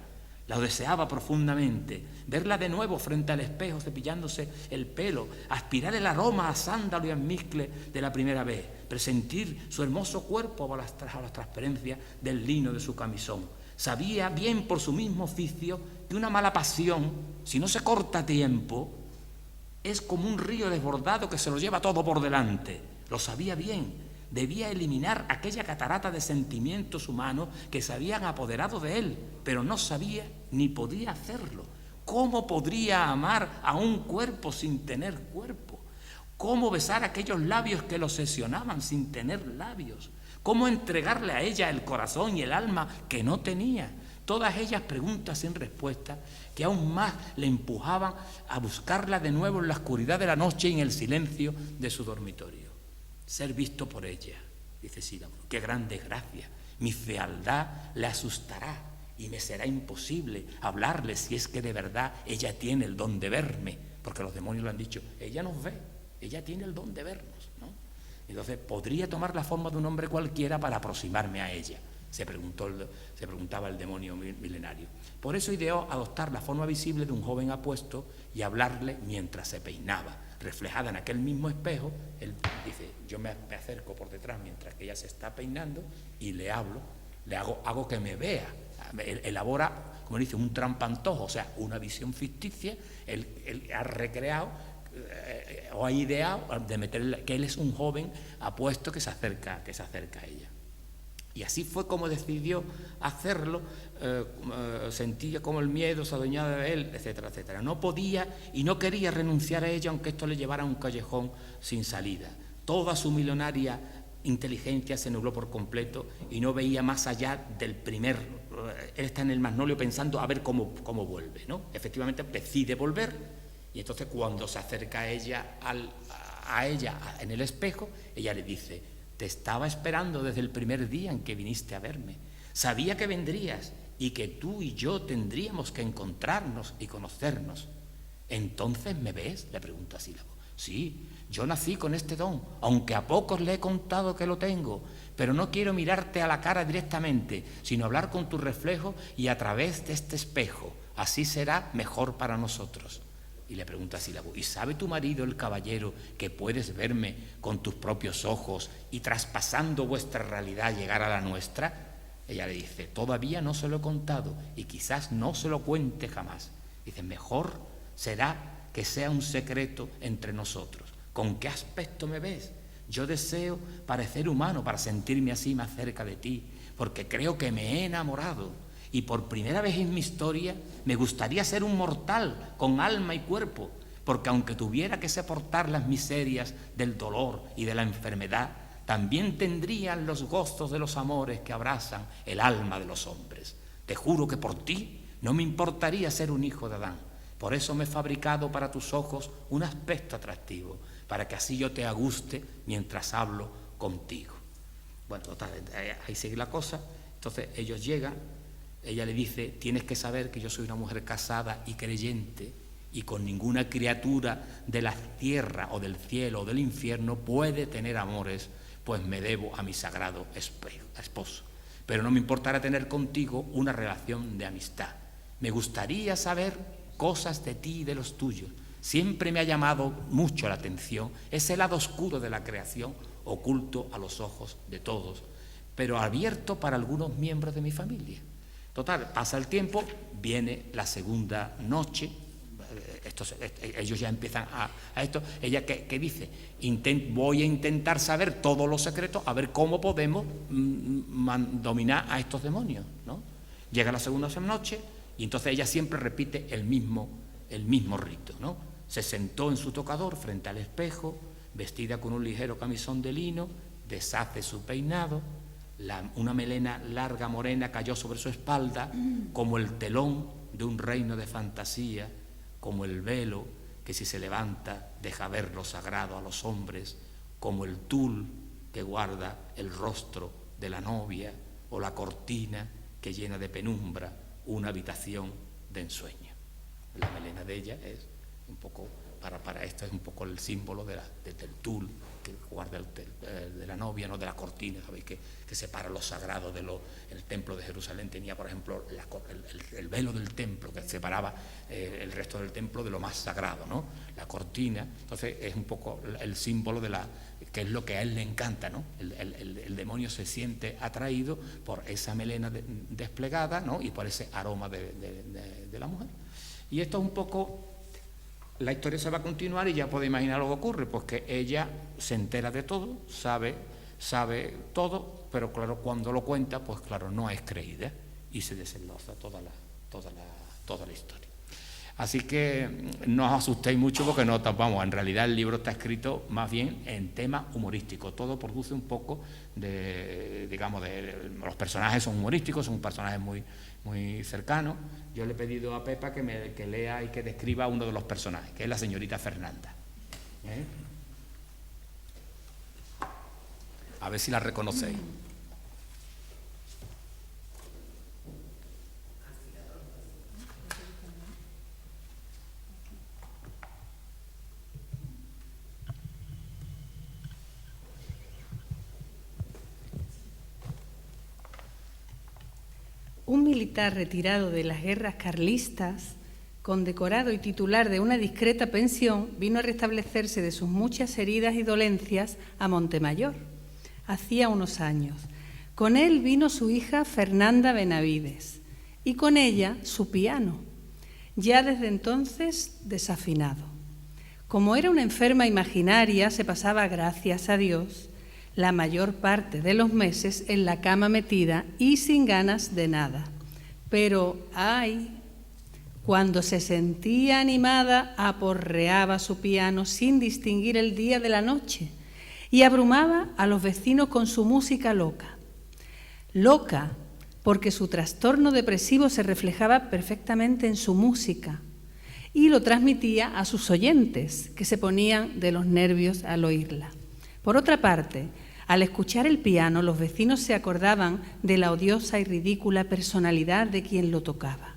La deseaba profundamente, verla de nuevo frente al espejo cepillándose el pelo, aspirar el aroma a sándalo y almizcle de la primera vez, presentir su hermoso cuerpo bajo las transparencias del lino de su camisón. Sabía bien por su mismo oficio que una mala pasión, si no se corta a tiempo, es como un río desbordado que se lo lleva todo por delante. Lo sabía bien. Debía eliminar aquella catarata de sentimientos humanos que se habían apoderado de él, pero no sabía ni podía hacerlo. ¿Cómo podría amar a un cuerpo sin tener cuerpo? ¿Cómo besar aquellos labios que lo obsesionaban sin tener labios? ¿Cómo entregarle a ella el corazón y el alma que no tenía? Todas ellas preguntas sin respuesta que aún más le empujaban a buscarla de nuevo en la oscuridad de la noche y en el silencio de su dormitorio. Ser visto por ella, dice Sílabo, qué gran desgracia. Mi fealdad le asustará y me será imposible hablarle si es que de verdad ella tiene el don de verme, porque los demonios le han dicho, ella nos ve, ella tiene el don de vernos, ¿no? Entonces, ¿podría tomar la forma de un hombre cualquiera para aproximarme a ella? Se preguntaba el demonio milenario. Por eso ideó adoptar la forma visible de un joven apuesto y hablarle mientras se peinaba. Reflejada en aquel mismo espejo, él dice, yo me acerco por detrás mientras que ella se está peinando y le hablo, hago que me vea. Elabora, como dice, un trampantojo, o sea, una visión ficticia. Él ha recreado o ha ideado de meterle que él es un joven apuesto que se acerca a ella. Y así fue como decidió hacerlo. Sentía como el miedo se adueñaba de él, etcétera, etcétera. No podía y no quería renunciar a ella, aunque esto le llevara a un callejón sin salida. Toda su milenaria inteligencia se nubló por completo y no veía más allá del primer... Él está en el Magnolio pensando a ver cómo vuelve, ¿no? Efectivamente decide volver y entonces cuando se acerca a ella en el espejo, ella le dice: te estaba esperando desde el primer día en que viniste a verme. Sabía que vendrías y que tú y yo tendríamos que encontrarnos y conocernos. ¿Entonces me ves?, le pregunta Sílabo. Sí, yo nací con este don, aunque a pocos le he contado que lo tengo, pero no quiero mirarte a la cara directamente, sino hablar con tu reflejo y a través de este espejo. Así será mejor para nosotros. Y le pregunta a Sílabo: ¿y sabe tu marido, el caballero, que puedes verme con tus propios ojos y traspasando vuestra realidad llegar a la nuestra? Ella le dice: todavía no se lo he contado y quizás no se lo cuente jamás. Dice: mejor será que sea un secreto entre nosotros. ¿Con qué aspecto me ves? Yo deseo parecer humano para sentirme así más cerca de ti, porque creo que me he enamorado y por primera vez en mi historia me gustaría ser un mortal con alma y cuerpo, porque aunque tuviera que soportar las miserias del dolor y de la enfermedad, también tendrían los gozos de los amores que abrazan el alma de los hombres. Te juro que por ti no me importaría ser un hijo de Adán. Por eso me he fabricado para tus ojos un aspecto atractivo, para que así yo te aguste mientras hablo contigo. Bueno, total, ahí sigue la cosa. Entonces ellos llegan, ella le dice: tienes que saber que yo soy una mujer casada y creyente, y con ninguna criatura de la tierra o del cielo o del infierno puede tener amores, pues me debo a mi sagrado esposo. Pero no me importará tener contigo una relación de amistad. Me gustaría saber cosas de ti y de los tuyos. Siempre me ha llamado mucho la atención ese lado oscuro de la creación, oculto a los ojos de todos, pero abierto para algunos miembros de mi familia. Total, pasa el tiempo, viene la segunda noche, ellos ya empiezan a esto. Ella que dice: voy a intentar saber todos los secretos, a ver cómo podemos dominar a estos demonios, ¿no? Llega la segunda noche y entonces ella siempre repite el mismo rito, ¿no? Se sentó en su tocador frente al espejo, vestida con un ligero camisón de lino, deshace su peinado, una melena larga morena cayó sobre su espalda como el telón de un reino de fantasía, como el velo que si se levanta deja ver lo sagrado a los hombres, como el tul que guarda el rostro de la novia, o la cortina que llena de penumbra una habitación de ensueño. La melena de ella es un poco, para esto es un poco el símbolo del tul que guarda de la novia, no de la cortina. Sabéis que separa lo sagrado de el templo de Jerusalén tenía, por ejemplo, el velo del templo que separaba el resto del templo de lo más sagrado, ¿no? La cortina. Entonces es un poco el símbolo que es lo que a él le encanta, ¿no? El demonio se siente atraído por esa melena desplegada, ¿no? Y por ese aroma de la mujer. Y esto es un poco... La historia se va a continuar y ya puede imaginar lo que ocurre, pues que ella se entera de todo, sabe todo, pero claro, cuando lo cuenta, pues claro, no es creída y se desenlaza toda la historia. Así que no os asustéis mucho porque no tapamos, en realidad el libro está escrito más bien en tema humorístico, todo produce un poco los personajes son humorísticos, son personajes muy cercanos. Yo le he pedido a Pepa que lea y que describa a uno de los personajes, que es la señorita Fernanda. A ver si la reconocéis.
Un militar retirado de las guerras carlistas, condecorado y titular de una discreta pensión, vino a restablecerse de sus muchas heridas y dolencias a Montemayor, hacía unos años. Con él vino su hija Fernanda Benavides y con ella su piano, ya desde entonces desafinado. Como era una enferma imaginaria, se pasaba, gracias a Dios, la mayor parte de los meses en la cama metida y sin ganas de nada. Pero, ay, cuando se sentía animada, aporreaba su piano sin distinguir el día de la noche y abrumaba a los vecinos con su música loca. Loca porque su trastorno depresivo se reflejaba perfectamente en su música y lo transmitía a sus oyentes, que se ponían de los nervios al oírla. Por otra parte, al escuchar el piano, los vecinos se acordaban de la odiosa y ridícula personalidad de quien lo tocaba.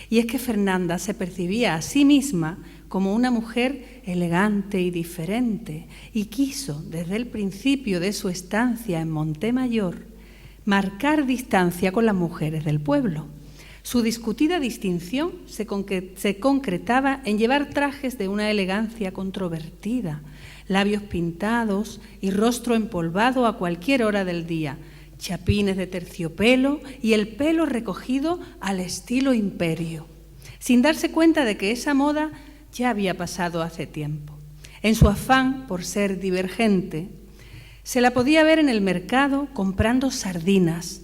Y es que Fernanda se percibía a sí misma como una mujer elegante y diferente, y quiso, desde el principio de su estancia en Montemayor, marcar distancia con las mujeres del pueblo. Su discutida distinción se concretaba en llevar trajes de una elegancia controvertida, labios pintados y rostro empolvado a cualquier hora del día, chapines de terciopelo y el pelo recogido al estilo imperio, sin darse cuenta de que esa moda ya había pasado hace tiempo. En su afán por ser divergente, se la podía ver en el mercado comprando sardinas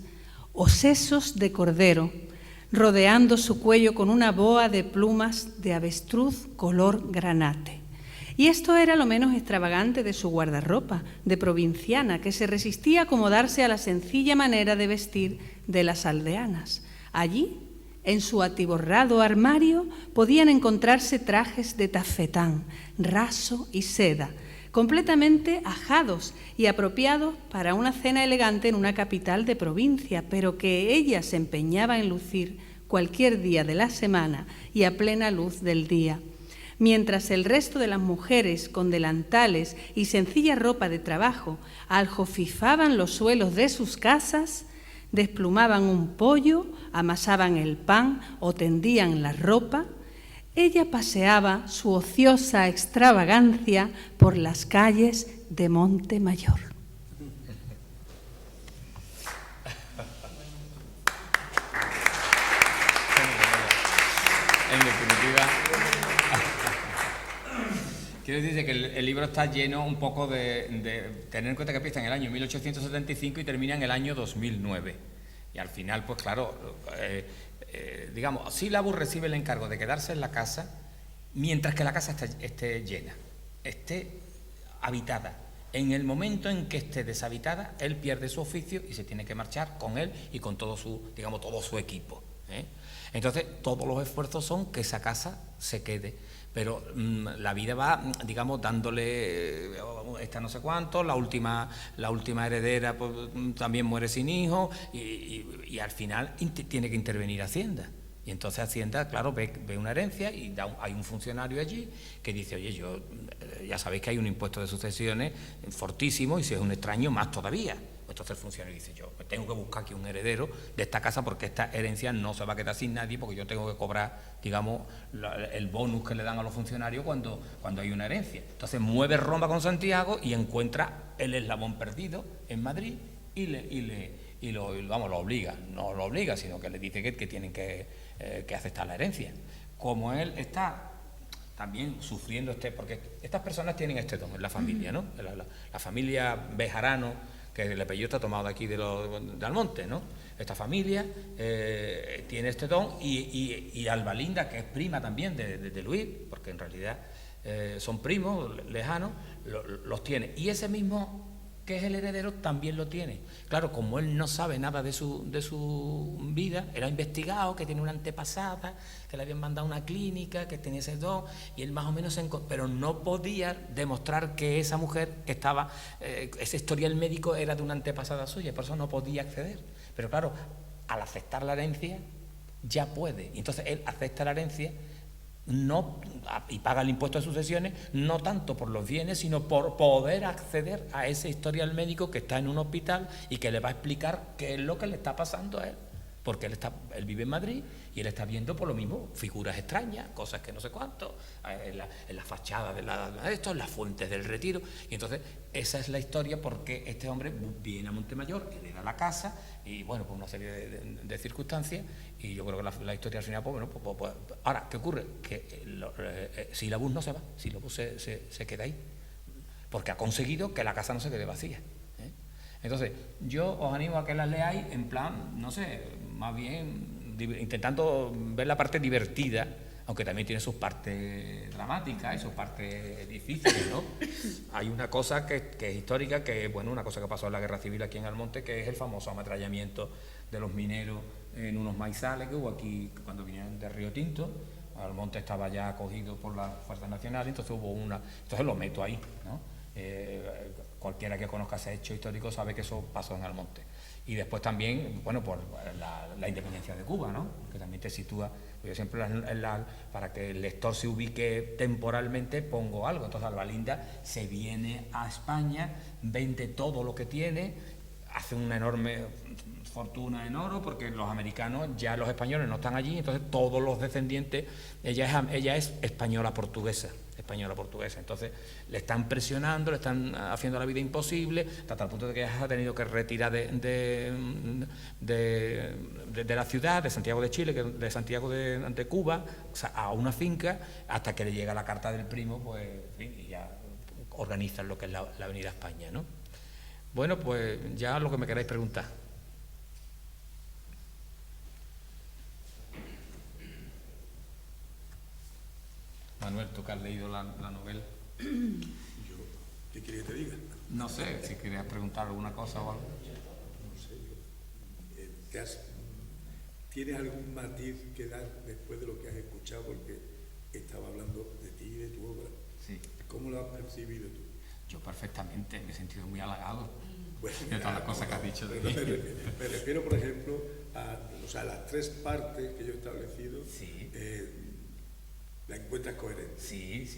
o sesos de cordero, rodeando su cuello con una boa de plumas de avestruz color granate. Y esto era lo menos extravagante de su guardarropa, de provinciana, que se resistía a acomodarse a la sencilla manera de vestir de las aldeanas. Allí, en su atiborrado armario, podían encontrarse trajes de tafetán, raso y seda, completamente ajados y apropiados para una cena elegante en una capital de provincia, pero que ella se empeñaba en lucir cualquier día de la semana y a plena luz del día. Mientras el resto de las mujeres con delantales y sencilla ropa de trabajo aljofifaban los suelos de sus casas, desplumaban un pollo, amasaban el pan o tendían la ropa, ella paseaba su ociosa extravagancia por las calles de Montemayor.
En definitiva, quiero decir que el libro está lleno un poco de tener en cuenta que empieza en el año 1875 y termina en el año 2009. Y al final, pues claro, digamos, Sílabus recibe el encargo de quedarse en la casa mientras que la casa esté llena, esté habitada. En el momento en que esté deshabitada, él pierde su oficio y se tiene que marchar con él y con todo su, digamos, todo su equipo, ¿eh? Entonces, todos los esfuerzos son que esa casa se quede. Pero la vida va, digamos, dándole esta no sé cuánto, la última heredera pues, también muere sin hijos y al final tiene que intervenir Hacienda. Y entonces Hacienda, claro, ve una herencia y hay un funcionario allí que dice, oye, ya sabéis que hay un impuesto de sucesiones fortísimo y si es un extraño más todavía. Entonces el funcionario dice, yo tengo que buscar aquí un heredero de esta casa porque esta herencia no se va a quedar sin nadie porque yo tengo que cobrar, digamos, el bonus que le dan a los funcionarios cuando hay una herencia. Entonces mueve Roma con Santiago y encuentra el eslabón perdido en Madrid y lo obliga. No lo obliga, sino que le dice que tienen que aceptar la herencia. Como él está también sufriendo porque estas personas tienen este don en la familia, ¿no? La familia Bejarano, que el apellido está tomado de aquí de Almonte, ¿no? Esta familia tiene este don y Albalinda, que es prima también de Luis, porque en realidad son primos lejanos, los tiene. Y ese mismo, que es el heredero, también lo tiene. Claro, como él no sabe nada de su vida, él ha investigado que tiene una antepasada, que le habían mandado a una clínica, que tenía ese don, y él más o menos pero no podía demostrar que esa mujer estaba, ese historial médico era de una antepasada suya, por eso no podía acceder. Pero claro, al aceptar la herencia, ya puede. Y entonces él acepta la herencia y paga el impuesto de sucesiones, no tanto por los bienes, sino por poder acceder a ese historial médico que está en un hospital y que le va a explicar qué es lo que le está pasando a él. Porque él vive en Madrid y él está viendo por lo mismo figuras extrañas, cosas que no sé cuánto, en la fachada de esto, en las fuentes del Retiro. Y entonces esa es la historia porque este hombre viene a Montemayor, hereda la casa y bueno, por una serie de circunstancias, y yo creo que la historia al final, pues, ahora, ¿qué ocurre? Que Sílabus no se va, Sílabus se queda ahí, porque ha conseguido que la casa no se quede vacía. Entonces, yo os animo a que las leáis en plan, no sé, más bien intentando ver la parte divertida aunque también tiene sus partes dramáticas y sus partes difíciles, ¿no? Hay una cosa que es histórica, que bueno, una cosa que pasó en la Guerra Civil aquí en Almonte, que es el famoso ametrallamiento de los mineros en unos maizales que hubo aquí cuando vinieron de Río Tinto. Almonte estaba ya acogido por las fuerzas nacionales, entonces entonces lo meto ahí, ¿no? Cualquiera que conozca ese hecho histórico sabe que eso pasó en Almonte. Y después también, bueno, por la independencia de Cuba, ¿no? Que también te sitúa. Yo siempre para que el lector se ubique temporalmente pongo algo. Entonces Albalinda se viene a España, vende todo lo que tiene, hace una enorme fortuna en oro, porque los americanos, ya los españoles no están allí, entonces todos los descendientes, ella es española-portuguesa, entonces le están presionando, le están haciendo la vida imposible, hasta tal punto de que ella ha tenido que retirar de la ciudad, de Santiago de Chile, de Santiago de Cuba, o sea, a una finca, hasta que le llega la carta del primo, pues, en fin, y ya organizan lo que es la Avenida España, ¿no? Bueno, pues ya lo que me queráis preguntar. Manuel, tú que has leído la novela.
Yo, ¿qué quieres que te diga?
No sé, si querías preguntar alguna cosa o algo.
No sé, ¿tienes algún matiz que dar después de lo que has escuchado? Porque estaba hablando de ti y de tu obra.
Sí.
¿Cómo lo has percibido tú?
Yo perfectamente, me he sentido muy halagado
Bueno,
de todas las cosas que has dicho de
me
mí.
me refiero, por ejemplo, a las tres partes que yo he establecido.
Sí.
¿La encuentras coherente?
Sí,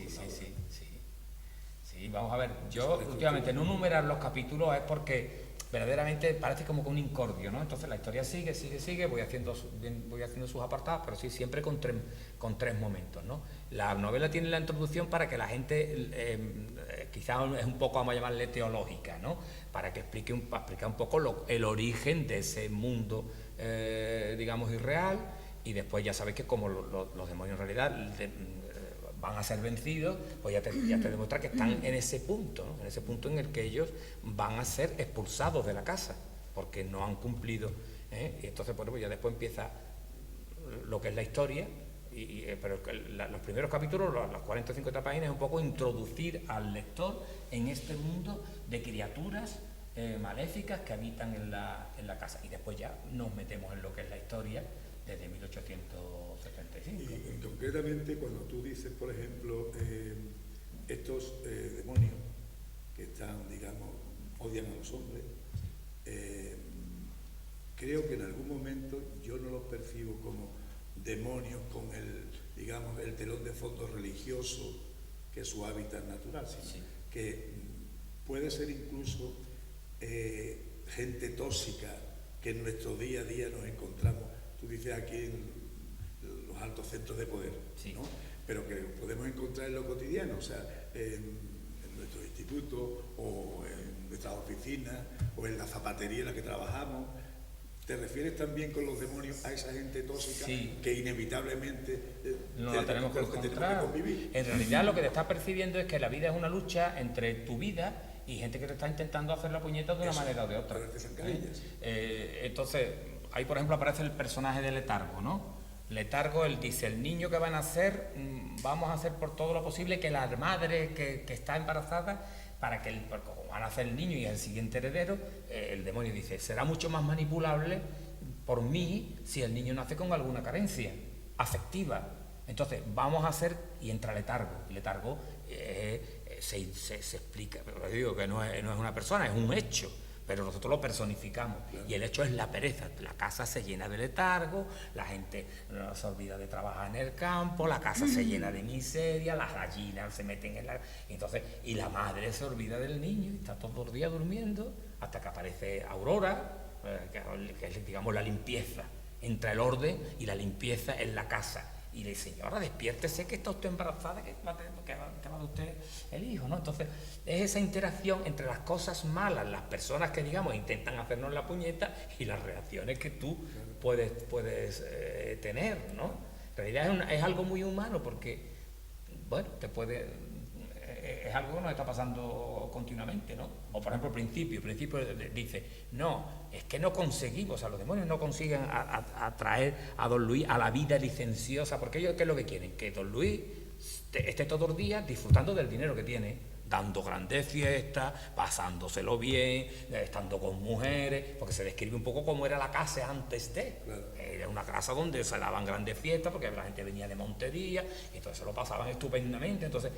vamos a ver, yo últimamente no numerar los capítulos es porque verdaderamente parece como que un incordio, ¿no? Entonces la historia sigue, voy haciendo sus apartados, pero sí, siempre con tres momentos, ¿no? La novela tiene la introducción para que la gente, quizás es un poco, vamos a llamarle teológica, ¿no? Para que explicar un poco el origen de ese mundo, digamos, irreal. Y después ya sabéis que como los demonios en realidad van a ser vencidos, pues ya te demuestra que están en ese punto, ¿no? En ese punto en el que ellos van a ser expulsados de la casa, porque no han cumplido, ¿eh? Y entonces, bueno, pues ya después empieza lo que es la historia, pero los primeros capítulos, las 40 o 50 páginas, es un poco introducir al lector en este mundo de criaturas maléficas que habitan en la casa. Y después ya nos metemos en lo que es la historia desde 1875.
Y concretamente, cuando tú dices, por ejemplo, estos demonios que están, digamos, odian a los hombres, creo que en algún momento yo no los percibo como demonios con digamos, el telón de fondo religioso, que es su hábitat natural, sino que puede ser incluso gente tóxica que en nuestro día a día nos encontramos. Tú dices aquí en los altos centros de poder, ¿no? Pero que podemos encontrar en lo cotidiano, o sea, en nuestros institutos o en nuestras oficinas o en la zapatería en la que trabajamos. ¿Te refieres también con los demonios a esa gente tóxica que inevitablemente
no la tenemos que encontrar?
Convivir?
En realidad lo que te estás percibiendo es que la vida es una lucha entre tu vida y gente que te está intentando hacer la puñeta de una manera o de otra. Entonces, ahí por ejemplo aparece el personaje de Letargo, ¿no? Letargo, él dice, el niño que van a hacer, vamos a hacer por todo lo posible que la madre que está embarazada, para que porque van a hacer el niño y el siguiente heredero, el demonio dice, será mucho más manipulable por mí si el niño nace con alguna carencia afectiva. Entonces, vamos a hacer, y entra Letargo. Letargo se explica, pero digo que no es una persona, es un hecho. Pero nosotros lo personificamos, y el hecho es la pereza. La casa se llena de letargo, la gente se olvida de trabajar en el campo, la casa se llena de miseria, las gallinas se meten entonces, y la madre se olvida del niño, y está todo el día durmiendo, hasta que aparece Aurora, que es, digamos, la limpieza, entra el orden y la limpieza en la casa. Y le dice, señora, despiértese que está usted embarazada, que va a usted el hijo, ¿no? Entonces, es esa interacción entre las cosas malas, las personas que, digamos, intentan hacernos la puñeta, y las reacciones que tú puedes tener, ¿no? En realidad es algo muy humano, porque, bueno, te puede es algo que nos está pasando continuamente, ¿no? O por ejemplo, el principio dice, no, es que no conseguimos, o sea, los demonios no consiguen atraer a don Luis a la vida licenciosa, porque ellos, ¿qué es lo que quieren? Que don Luis esté todos los días disfrutando del dinero que tiene, dando grandes fiestas, pasándoselo bien, estando con mujeres, porque se describe un poco cómo era la casa antes de. Claro. Era una casa donde se daban grandes fiestas, porque la gente venía de Montería, y entonces se lo pasaban estupendamente. Entonces,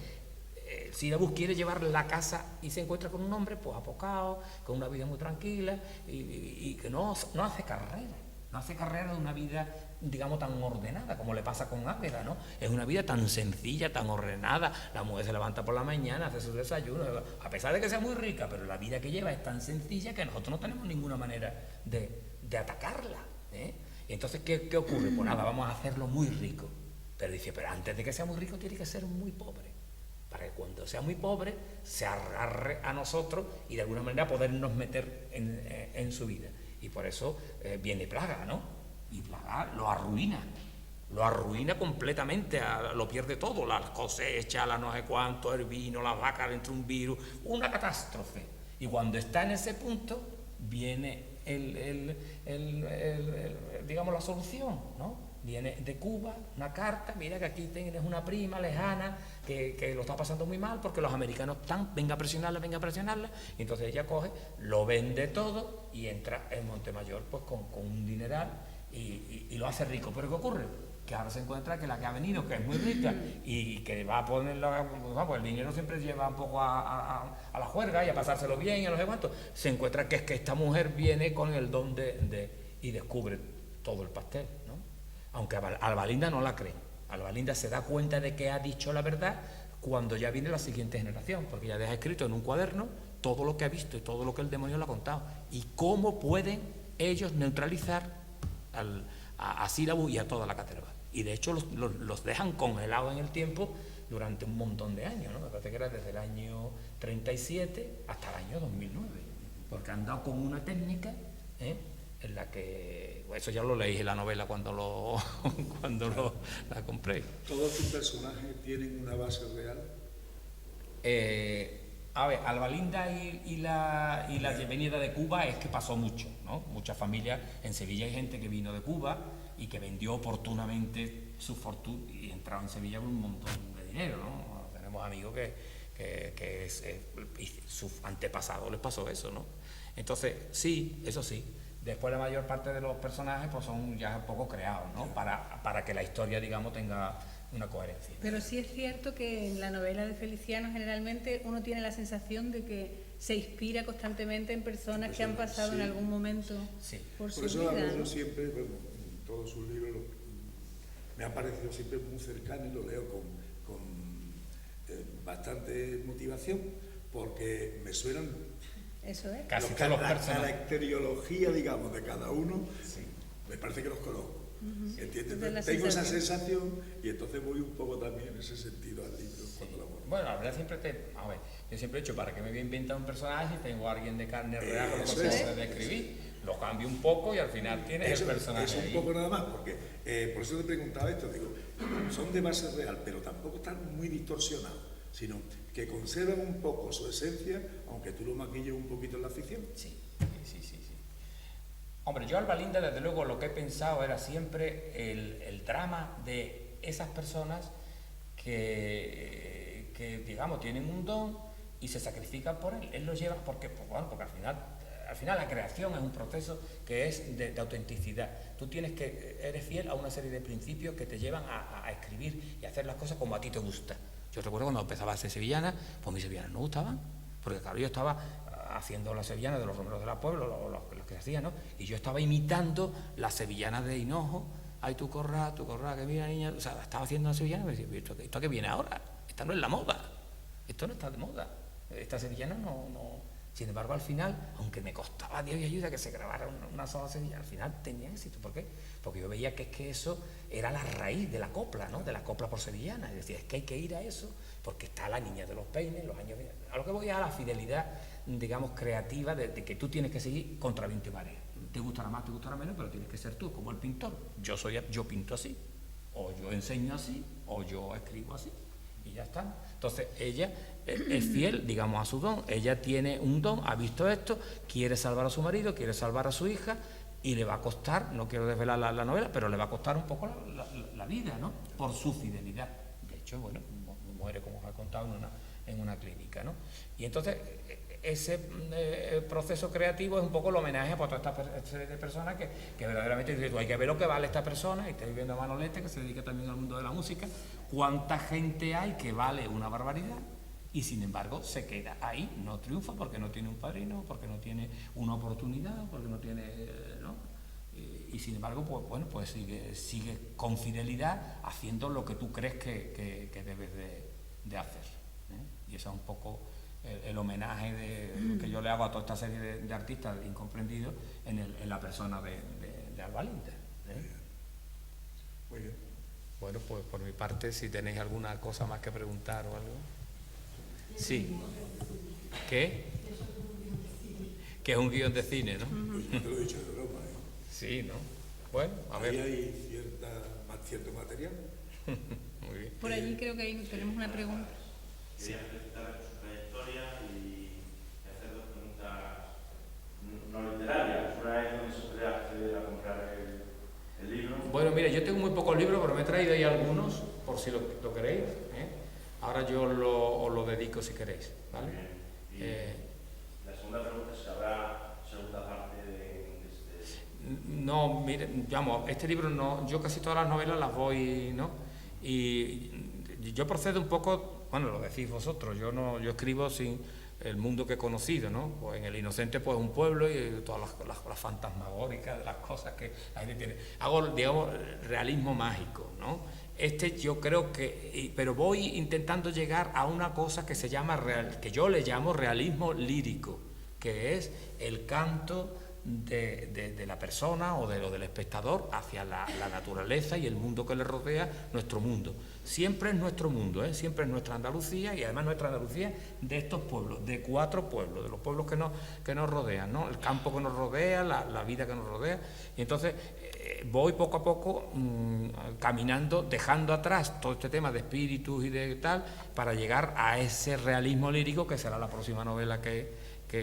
Sílabus quiere llevar la casa y se encuentra con un hombre pues apocado, con una vida muy tranquila, y que no hace carrera de una vida, digamos, tan ordenada como le pasa con Águeda, ¿no? Es una vida tan sencilla, tan ordenada. La mujer se levanta por la mañana, hace su desayuno, a pesar de que sea muy rica, pero la vida que lleva es tan sencilla que nosotros no tenemos ninguna manera de atacarla, ¿eh? Y entonces, ¿qué ocurre? Pues nada, vamos a hacerlo muy rico. Pero dice, pero antes de que sea muy rico tiene que ser muy pobre, para que cuando sea muy pobre se agarre a nosotros y de alguna manera podernos meter en su vida. Y por eso viene Plaga, ¿no? Y Plaga lo arruina completamente, lo pierde todo, las cosechas, las no sé cuánto, el vino, las vacas, dentro de un virus, una catástrofe. Y cuando está en ese punto, viene digamos, la solución, ¿no? Viene de Cuba una carta, mira que aquí tienes una prima lejana que lo está pasando muy mal porque los americanos están, venga a presionarla, y entonces ella coge, lo vende todo y entra en Montemayor pues con un dineral y lo hace rico. Pero ¿qué ocurre? Que ahora se encuentra que la que ha venido, que es muy rica y que va a ponerlo, pues el dinero siempre lleva un poco a la juerga y a pasárselo bien y a no sé cuánto, se encuentra que es que esta mujer viene con el don y descubre todo el pastel, ¿no? Aunque Albalinda no la cree. Albalinda se da cuenta de que ha dicho la verdad cuando ya viene la siguiente generación, porque ya deja escrito en un cuaderno todo lo que ha visto y todo lo que el demonio le ha contado y cómo pueden ellos neutralizar a Sílabus y a toda la caterva. Y de hecho los dejan congelados en el tiempo durante un montón de años, ¿no? Me parece que era desde el año 37 hasta el año 2009, porque han dado con una técnica, en la que, eso ya lo leí en la novela cuando la compré.
¿Todos tus personajes tienen una base real?
A ver, Albalinda y la venida de Cuba es que pasó mucho, ¿no? Muchas familias, en Sevilla hay gente que vino de Cuba y que vendió oportunamente su fortuna y entraba en Sevilla con un montón de dinero, ¿no? Tenemos amigos que sus antepasados les pasó eso, ¿no? Entonces, sí, eso sí. Después la mayor parte de los personajes pues son ya un poco creados, ¿no? Para que la historia, digamos, tenga una coherencia.
Pero sí es cierto que en la novela de Feliciano generalmente uno tiene la sensación de que se inspira constantemente en personas que han pasado en algún momento por su vida. Por eso
yo siempre, bueno, en todos sus libros me ha parecido siempre muy cercano y lo leo con bastante motivación porque me suenan
eso es.
Casi todos los personajes.
La caracteriología, digamos, de cada uno, me parece que los conozco. ¿Entiendes? Tengo esa sensación y entonces voy un poco también en ese sentido al libro cuando lo abordo.
Bueno, la verdad yo siempre he hecho, ¿para qué me voy a inventar un personaje si tengo a alguien de carne real con lo que se puede escribir? Lo cambio un poco y al final tienes el personaje.
Eso un poco nada más, porque por eso te preguntaba esto, digo, son de base real, pero tampoco están muy distorsionados, sino que conservan un poco su esencia, aunque tú lo maquilles un poquito en la ficción.
Sí. Hombre, yo Albalinda, desde luego, lo que he pensado era siempre el drama de esas personas que digamos, tienen un don y se sacrifican por él. Él lo lleva porque al final la creación es un proceso que es de autenticidad. Tú eres fiel a una serie de principios que te llevan a escribir y a hacer las cosas como a ti te gusta. Yo recuerdo cuando empezaba a hacer sevillanas, pues mis sevillanas no gustaban, porque claro, yo estaba haciendo las sevillanas de los romeros de la Puebla, los que hacían, ¿no? Y yo estaba imitando las sevillanas de Hinojo, ay, tu corra, que mira, niña, o sea, estaba haciendo una sevillana y me decía, ¿esto qué viene ahora? Esta no es la moda, esto no está de moda, esta sevillana no. Sin embargo, al final, aunque me costaba Dios y ayuda que se grabara una sola sevillana, al final tenía éxito. ¿Por qué? Porque yo veía que eso era la raíz de la copla, ¿no? De la copla por sevillana. Y decía, es que hay que ir a eso, porque está la niña de los peines, los años... A lo que voy es a la fidelidad, digamos, creativa de que tú tienes que seguir contra viento y marea. Te gustará más, te gustará menos, pero tienes que ser tú, como el pintor. Yo pinto así, o yo enseño así, o yo escribo así. y ya está. Entonces ella es fiel, digamos, a su don. Ella tiene un don, ha visto esto, quiere salvar a su marido, quiere salvar a su hija, y le va a costar, no quiero desvelar la novela, pero le va a costar un poco la vida, ¿no? Por su fidelidad. De hecho, bueno, muere, como os he contado, en una clínica, ¿no? Y entonces ese proceso creativo es un poco el homenaje a toda esta serie de personas que verdaderamente dices, hay que ver lo que vale esta persona, y estáis viendo a Manolete, que se dedica también al mundo de la música, cuánta gente hay que vale una barbaridad, y sin embargo se queda ahí, no triunfa porque no tiene un padrino, porque no tiene una oportunidad, porque no tiene, ¿no? Y sin embargo, pues bueno, pues sigue con fidelidad haciendo lo que tú crees que debes de hacer, ¿eh? Y eso es un poco el homenaje que yo le hago a toda esta serie de artistas incomprendidos en la persona de Alba Linda, ¿eh?
Muy bien.
Bueno, pues por mi parte, si tenéis alguna cosa más que preguntar o algo. Sí. ¿Qué? Que es un guión de cine, ¿no?
Pues yo te lo he dicho de broma, ¿eh?
Sí, ¿no? Bueno, a ver.
Ahí hay cierto material.
Muy bien.
Por allí creo que tenemos una pregunta.
Quería felicitarle por su trayectoria y hacer dos preguntas no literarias. Una es dónde se puede acceder a comprar el libro.
Bueno, mira, yo tengo muy pocos libros, pero me he traído ahí algunos, por si lo queréis, ¿eh? Ahora yo os lo dedico si queréis, ¿vale?
Y la segunda pregunta es si habrá segunda parte de este...
No, mire, digamos, este libro no, yo casi todas las novelas las voy, ¿no? Y yo procedo un poco, bueno, lo decís vosotros, yo escribo sin el mundo que he conocido, ¿no? Pues en El Inocente, pues un pueblo y todas las fantasmagóricas de las cosas que ahí tiene. Hago, digamos, realismo mágico, ¿no? Yo creo que, pero voy intentando llegar a una cosa que se llama que yo le llamo realismo lírico, que es el canto de la persona o del espectador hacia la naturaleza y el mundo que le rodea, nuestro mundo. Siempre es nuestro mundo, ¿eh? Siempre es nuestra Andalucía, y además nuestra Andalucía de estos pueblos, de 4 pueblos, de los pueblos que nos rodean, ¿no? El campo que nos rodea, la vida que nos rodea. Y entonces voy poco a poco caminando, dejando atrás todo este tema de espíritus y de tal, para llegar a ese realismo lírico que será la próxima novela que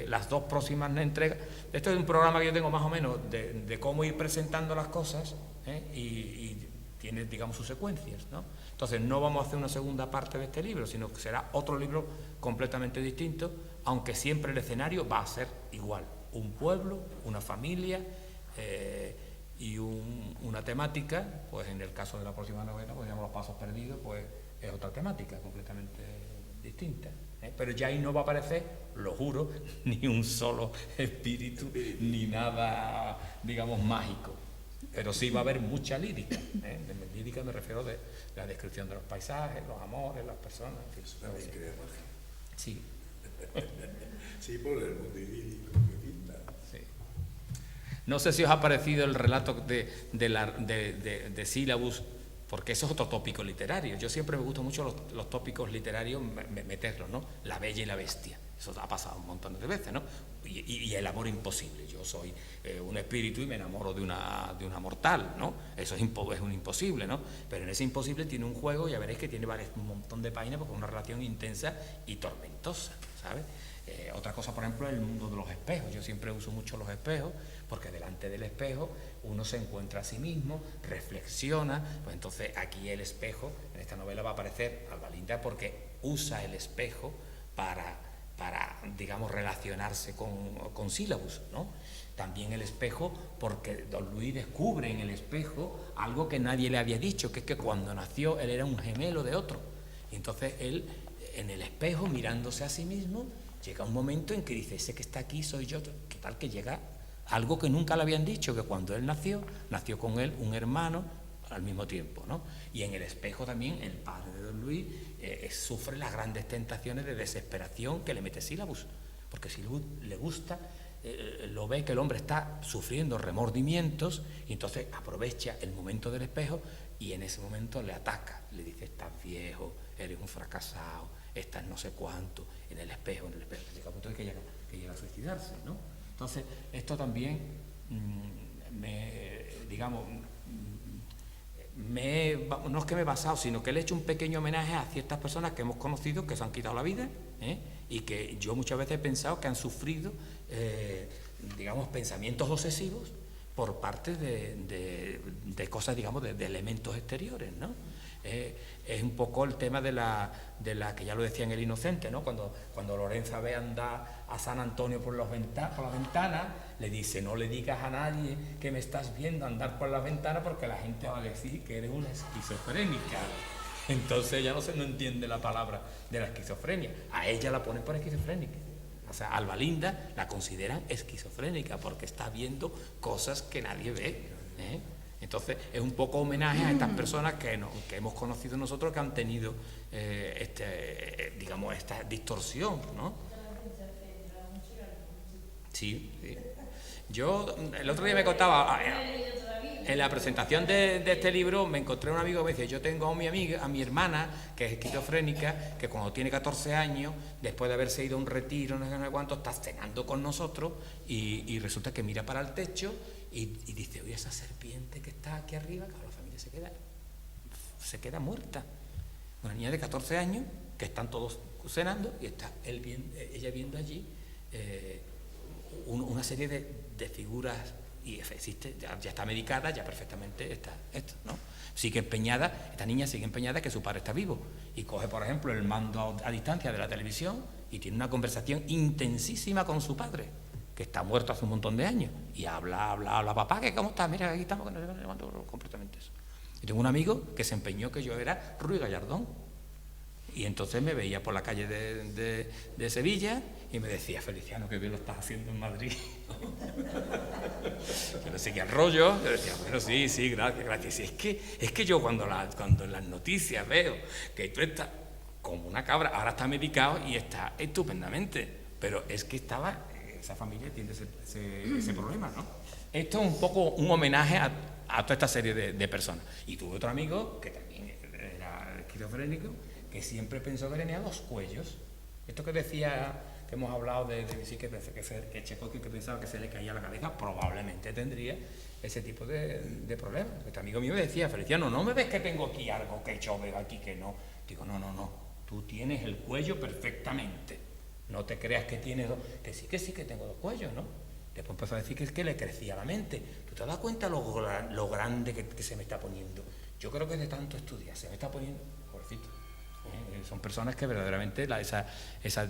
las 2 próximas entregas. Esto es un programa que yo tengo más o menos de cómo ir presentando las cosas, ¿eh? Y tiene, digamos, sus secuencias, ¿no? Entonces no vamos a hacer una segunda parte de este libro, sino que será otro libro completamente distinto, aunque siempre el escenario va a ser igual: un pueblo, una familia y una temática. Pues en el caso de la próxima novela, pues digamos Los Pasos Perdidos, pues es otra temática completamente distinta. Pero ya ahí no va a aparecer, lo juro, ni un solo espíritu, ni nada, digamos, mágico. Pero sí va a haber mucha lírica. De lírica me refiero de la descripción de los paisajes, los amores, las personas. En fin,
También crea magia.
sí.
Sí, por el mundo idílico que pinta.
Sí. No sé si os ha parecido el relato de Sílabus, porque eso es otro tópico literario. Yo siempre me gustan mucho los tópicos literarios, meterlos, ¿no? La bella y la bestia. Eso ha pasado un montón de veces, ¿no? Y el amor imposible. Yo soy un espíritu y me enamoro de una mortal, ¿no? Eso es un imposible, ¿no? Pero en ese imposible tiene un juego, ya veréis que tiene un montón de páginas, porque es una relación intensa y tormentosa, ¿sabes? Otra cosa, por ejemplo, es el mundo de los espejos. Yo siempre uso mucho los espejos, porque delante del espejo uno se encuentra a sí mismo, reflexiona. Pues entonces aquí el espejo, en esta novela va a aparecer Alba Linda porque usa el espejo para digamos, relacionarse con Sílabus, ¿no? También el espejo, porque don Luis descubre en el espejo algo que nadie le había dicho, que es que cuando nació él era un gemelo de otro. Y entonces él, en el espejo, mirándose a sí mismo, llega un momento en que dice: ese que está aquí soy yo. ¿Qué tal que llega algo que nunca le habían dicho? Que cuando él nació con él un hermano al mismo tiempo, ¿no? Y en el espejo también el padre de don Luis sufre las grandes tentaciones de desesperación que le mete Sílabus, porque Sílabus le gusta, lo ve que el hombre está sufriendo remordimientos, y entonces aprovecha el momento del espejo y en ese momento le ataca, le dice: estás viejo, eres un fracasado, estás no sé cuánto, en el espejo, llega un punto que llega a suicidarse, ¿no? Entonces no es que me he basado, sino que le he hecho un pequeño homenaje a ciertas personas que hemos conocido que se han quitado la vida, y que yo muchas veces he pensado que han sufrido, digamos, pensamientos obsesivos por parte de cosas, digamos, de elementos exteriores, ¿no? Es un poco el tema de la que ya lo decía en El Inocente, ¿no? Cuando Lorenza ve andar a San Antonio por las ventanas, le dice: no le digas a nadie que me estás viendo andar por las ventanas porque la gente va a decir que eres una esquizofrénica. Entonces ella no entiende la palabra de la esquizofrenia. A ella la ponen por esquizofrénica. O sea, Alba Linda la consideran esquizofrénica porque está viendo cosas que nadie ve, Entonces es un poco homenaje a estas personas que hemos conocido nosotros, que han tenido digamos, esta distorsión, ¿no? Sí, sí. Yo el otro día me contaba, en la presentación de este libro, me encontré un amigo que me decía: yo tengo a mi hermana, que es esquizofrénica, que cuando tiene 14 años, después de haberse ido a un retiro, no sé cuánto, está cenando con nosotros y resulta que mira para el techo y dice: oye, esa serpiente que está aquí arriba, claro, la familia se queda muerta. Una niña de 14 años, que están todos cenando y está ella viendo allí una serie de figuras, y existe, ya está medicada, ya perfectamente está esto, ¿no? Sigue empeñada, esta niña sigue empeñada que su padre está vivo, y coge, por ejemplo, el mando a distancia de la televisión y tiene una conversación intensísima con su padre, que está muerto hace un montón de años, y habla, papá, que cómo estás, mira, aquí estamos, que no sé cuánto, completamente eso. Y tengo un amigo que se empeñó que yo era Ruy Gallardón, y entonces me veía por la calle de Sevilla y me decía: Feliciano, qué bien lo estás haciendo en Madrid. Yo le seguía el rollo, yo decía: bueno, sí, gracias. Y es que yo cuando en las noticias veo que tú estás como una cabra, ahora está medicado y está estupendamente, pero es que esa familia tiene ese problema, ¿no? Esto es un poco un homenaje a toda esta serie de personas. Y tuve otro amigo que también era esquizofrénico, que siempre pensó que tenía dos cuellos. Esto que decía, que hemos hablado de sí, que Tchaikovsky, que pensaba que se le caía la cabeza, probablemente tendría ese tipo de problemas. Este amigo mío me decía: Feliciano, ¿no me ves que tengo aquí algo que yo veo aquí que no? Digo: no, tú tienes el cuello perfectamente. No te creas que tienes dos, que sí que tengo dos cuellos, ¿no? Después empezó a decir que es que le crecía la mente. ¿Tú te das cuenta lo grande que se me está poniendo? Yo creo que de tanto estudiar se me está poniendo, pobrecito. Son personas que verdaderamente esa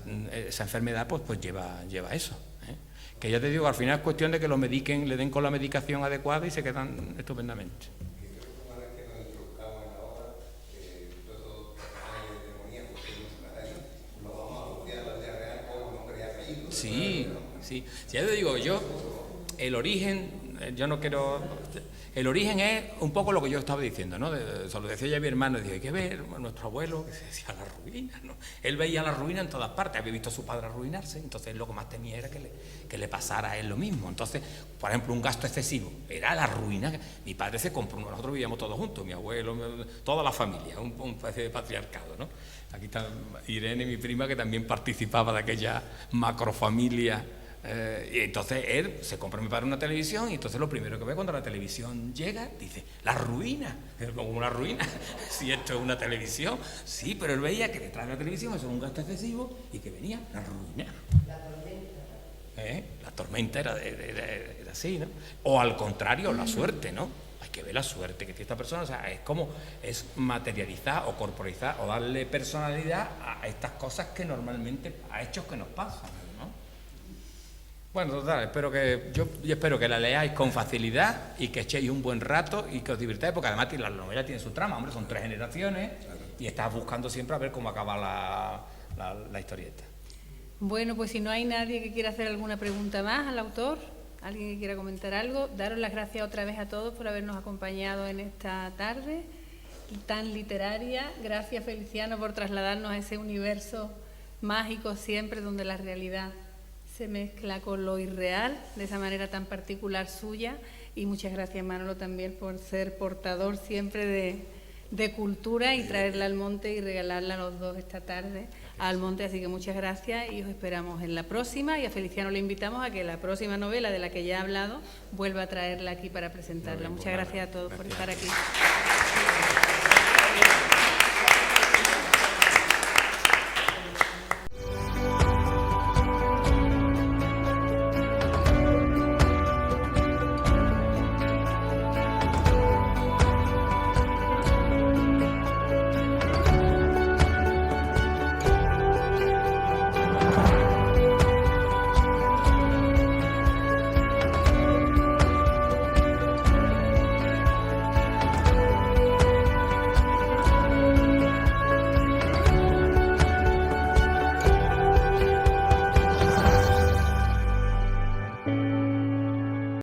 enfermedad pues lleva eso. Que ya te digo, al final es cuestión de que lo mediquen, le den con la medicación adecuada y se quedan estupendamente. Sí, ya te digo, el origen, el origen es un poco lo que yo estaba diciendo, ¿no? Se lo decía ya mi hermano, dice: hay que ver nuestro abuelo, que se decía la ruina, ¿no? Él veía la ruina en todas partes, había visto a su padre arruinarse, entonces lo que más temía era que le pasara a él lo mismo. Entonces, por ejemplo, un gasto excesivo, era la ruina. Mi padre se compró, nosotros vivíamos todos juntos, mi abuelo, toda la familia, un especie de patriarcado, ¿no? Aquí está Irene, mi prima, que también participaba de aquella macrofamilia. Y entonces él se compra mi padre una televisión, y entonces lo primero que ve cuando la televisión llega, dice: la ruina. ¿Como una ruina? Si esto es una televisión. Sí, pero él veía que detrás de la televisión eso era un gasto excesivo y que venía la ruina. La tormenta. La tormenta era así, ¿no? O al contrario, la suerte, ¿no? Hay que ver la suerte que tiene esta persona. O sea, es materializar o corporizar o darle personalidad a estas cosas que normalmente, a hechos que nos pasan, ¿no? Bueno, total, yo espero que la leáis con facilidad y que echéis un buen rato y que os divirtáis, porque además la novela tiene su trama, hombre, son 3 generaciones y estás buscando siempre a ver cómo acaba la historieta.
Bueno, pues si no hay nadie que quiera hacer alguna pregunta más al autor, alguien que quiera comentar algo, daros las gracias otra vez a todos por habernos acompañado en esta tarde tan literaria. Gracias, Feliciano, por trasladarnos a ese universo mágico siempre donde la realidad se mezcla con lo irreal, de esa manera tan particular suya. Y muchas gracias, Manolo, también por ser portador siempre de cultura y traerla al monte y regalarla a los dos esta tarde al monte. Así que muchas gracias y os esperamos en la próxima. Y a Feliciano le invitamos a que la próxima novela de la que ya ha hablado vuelva a traerla aquí para presentarla. Muchas gracias a todos por estar aquí.
Gracias.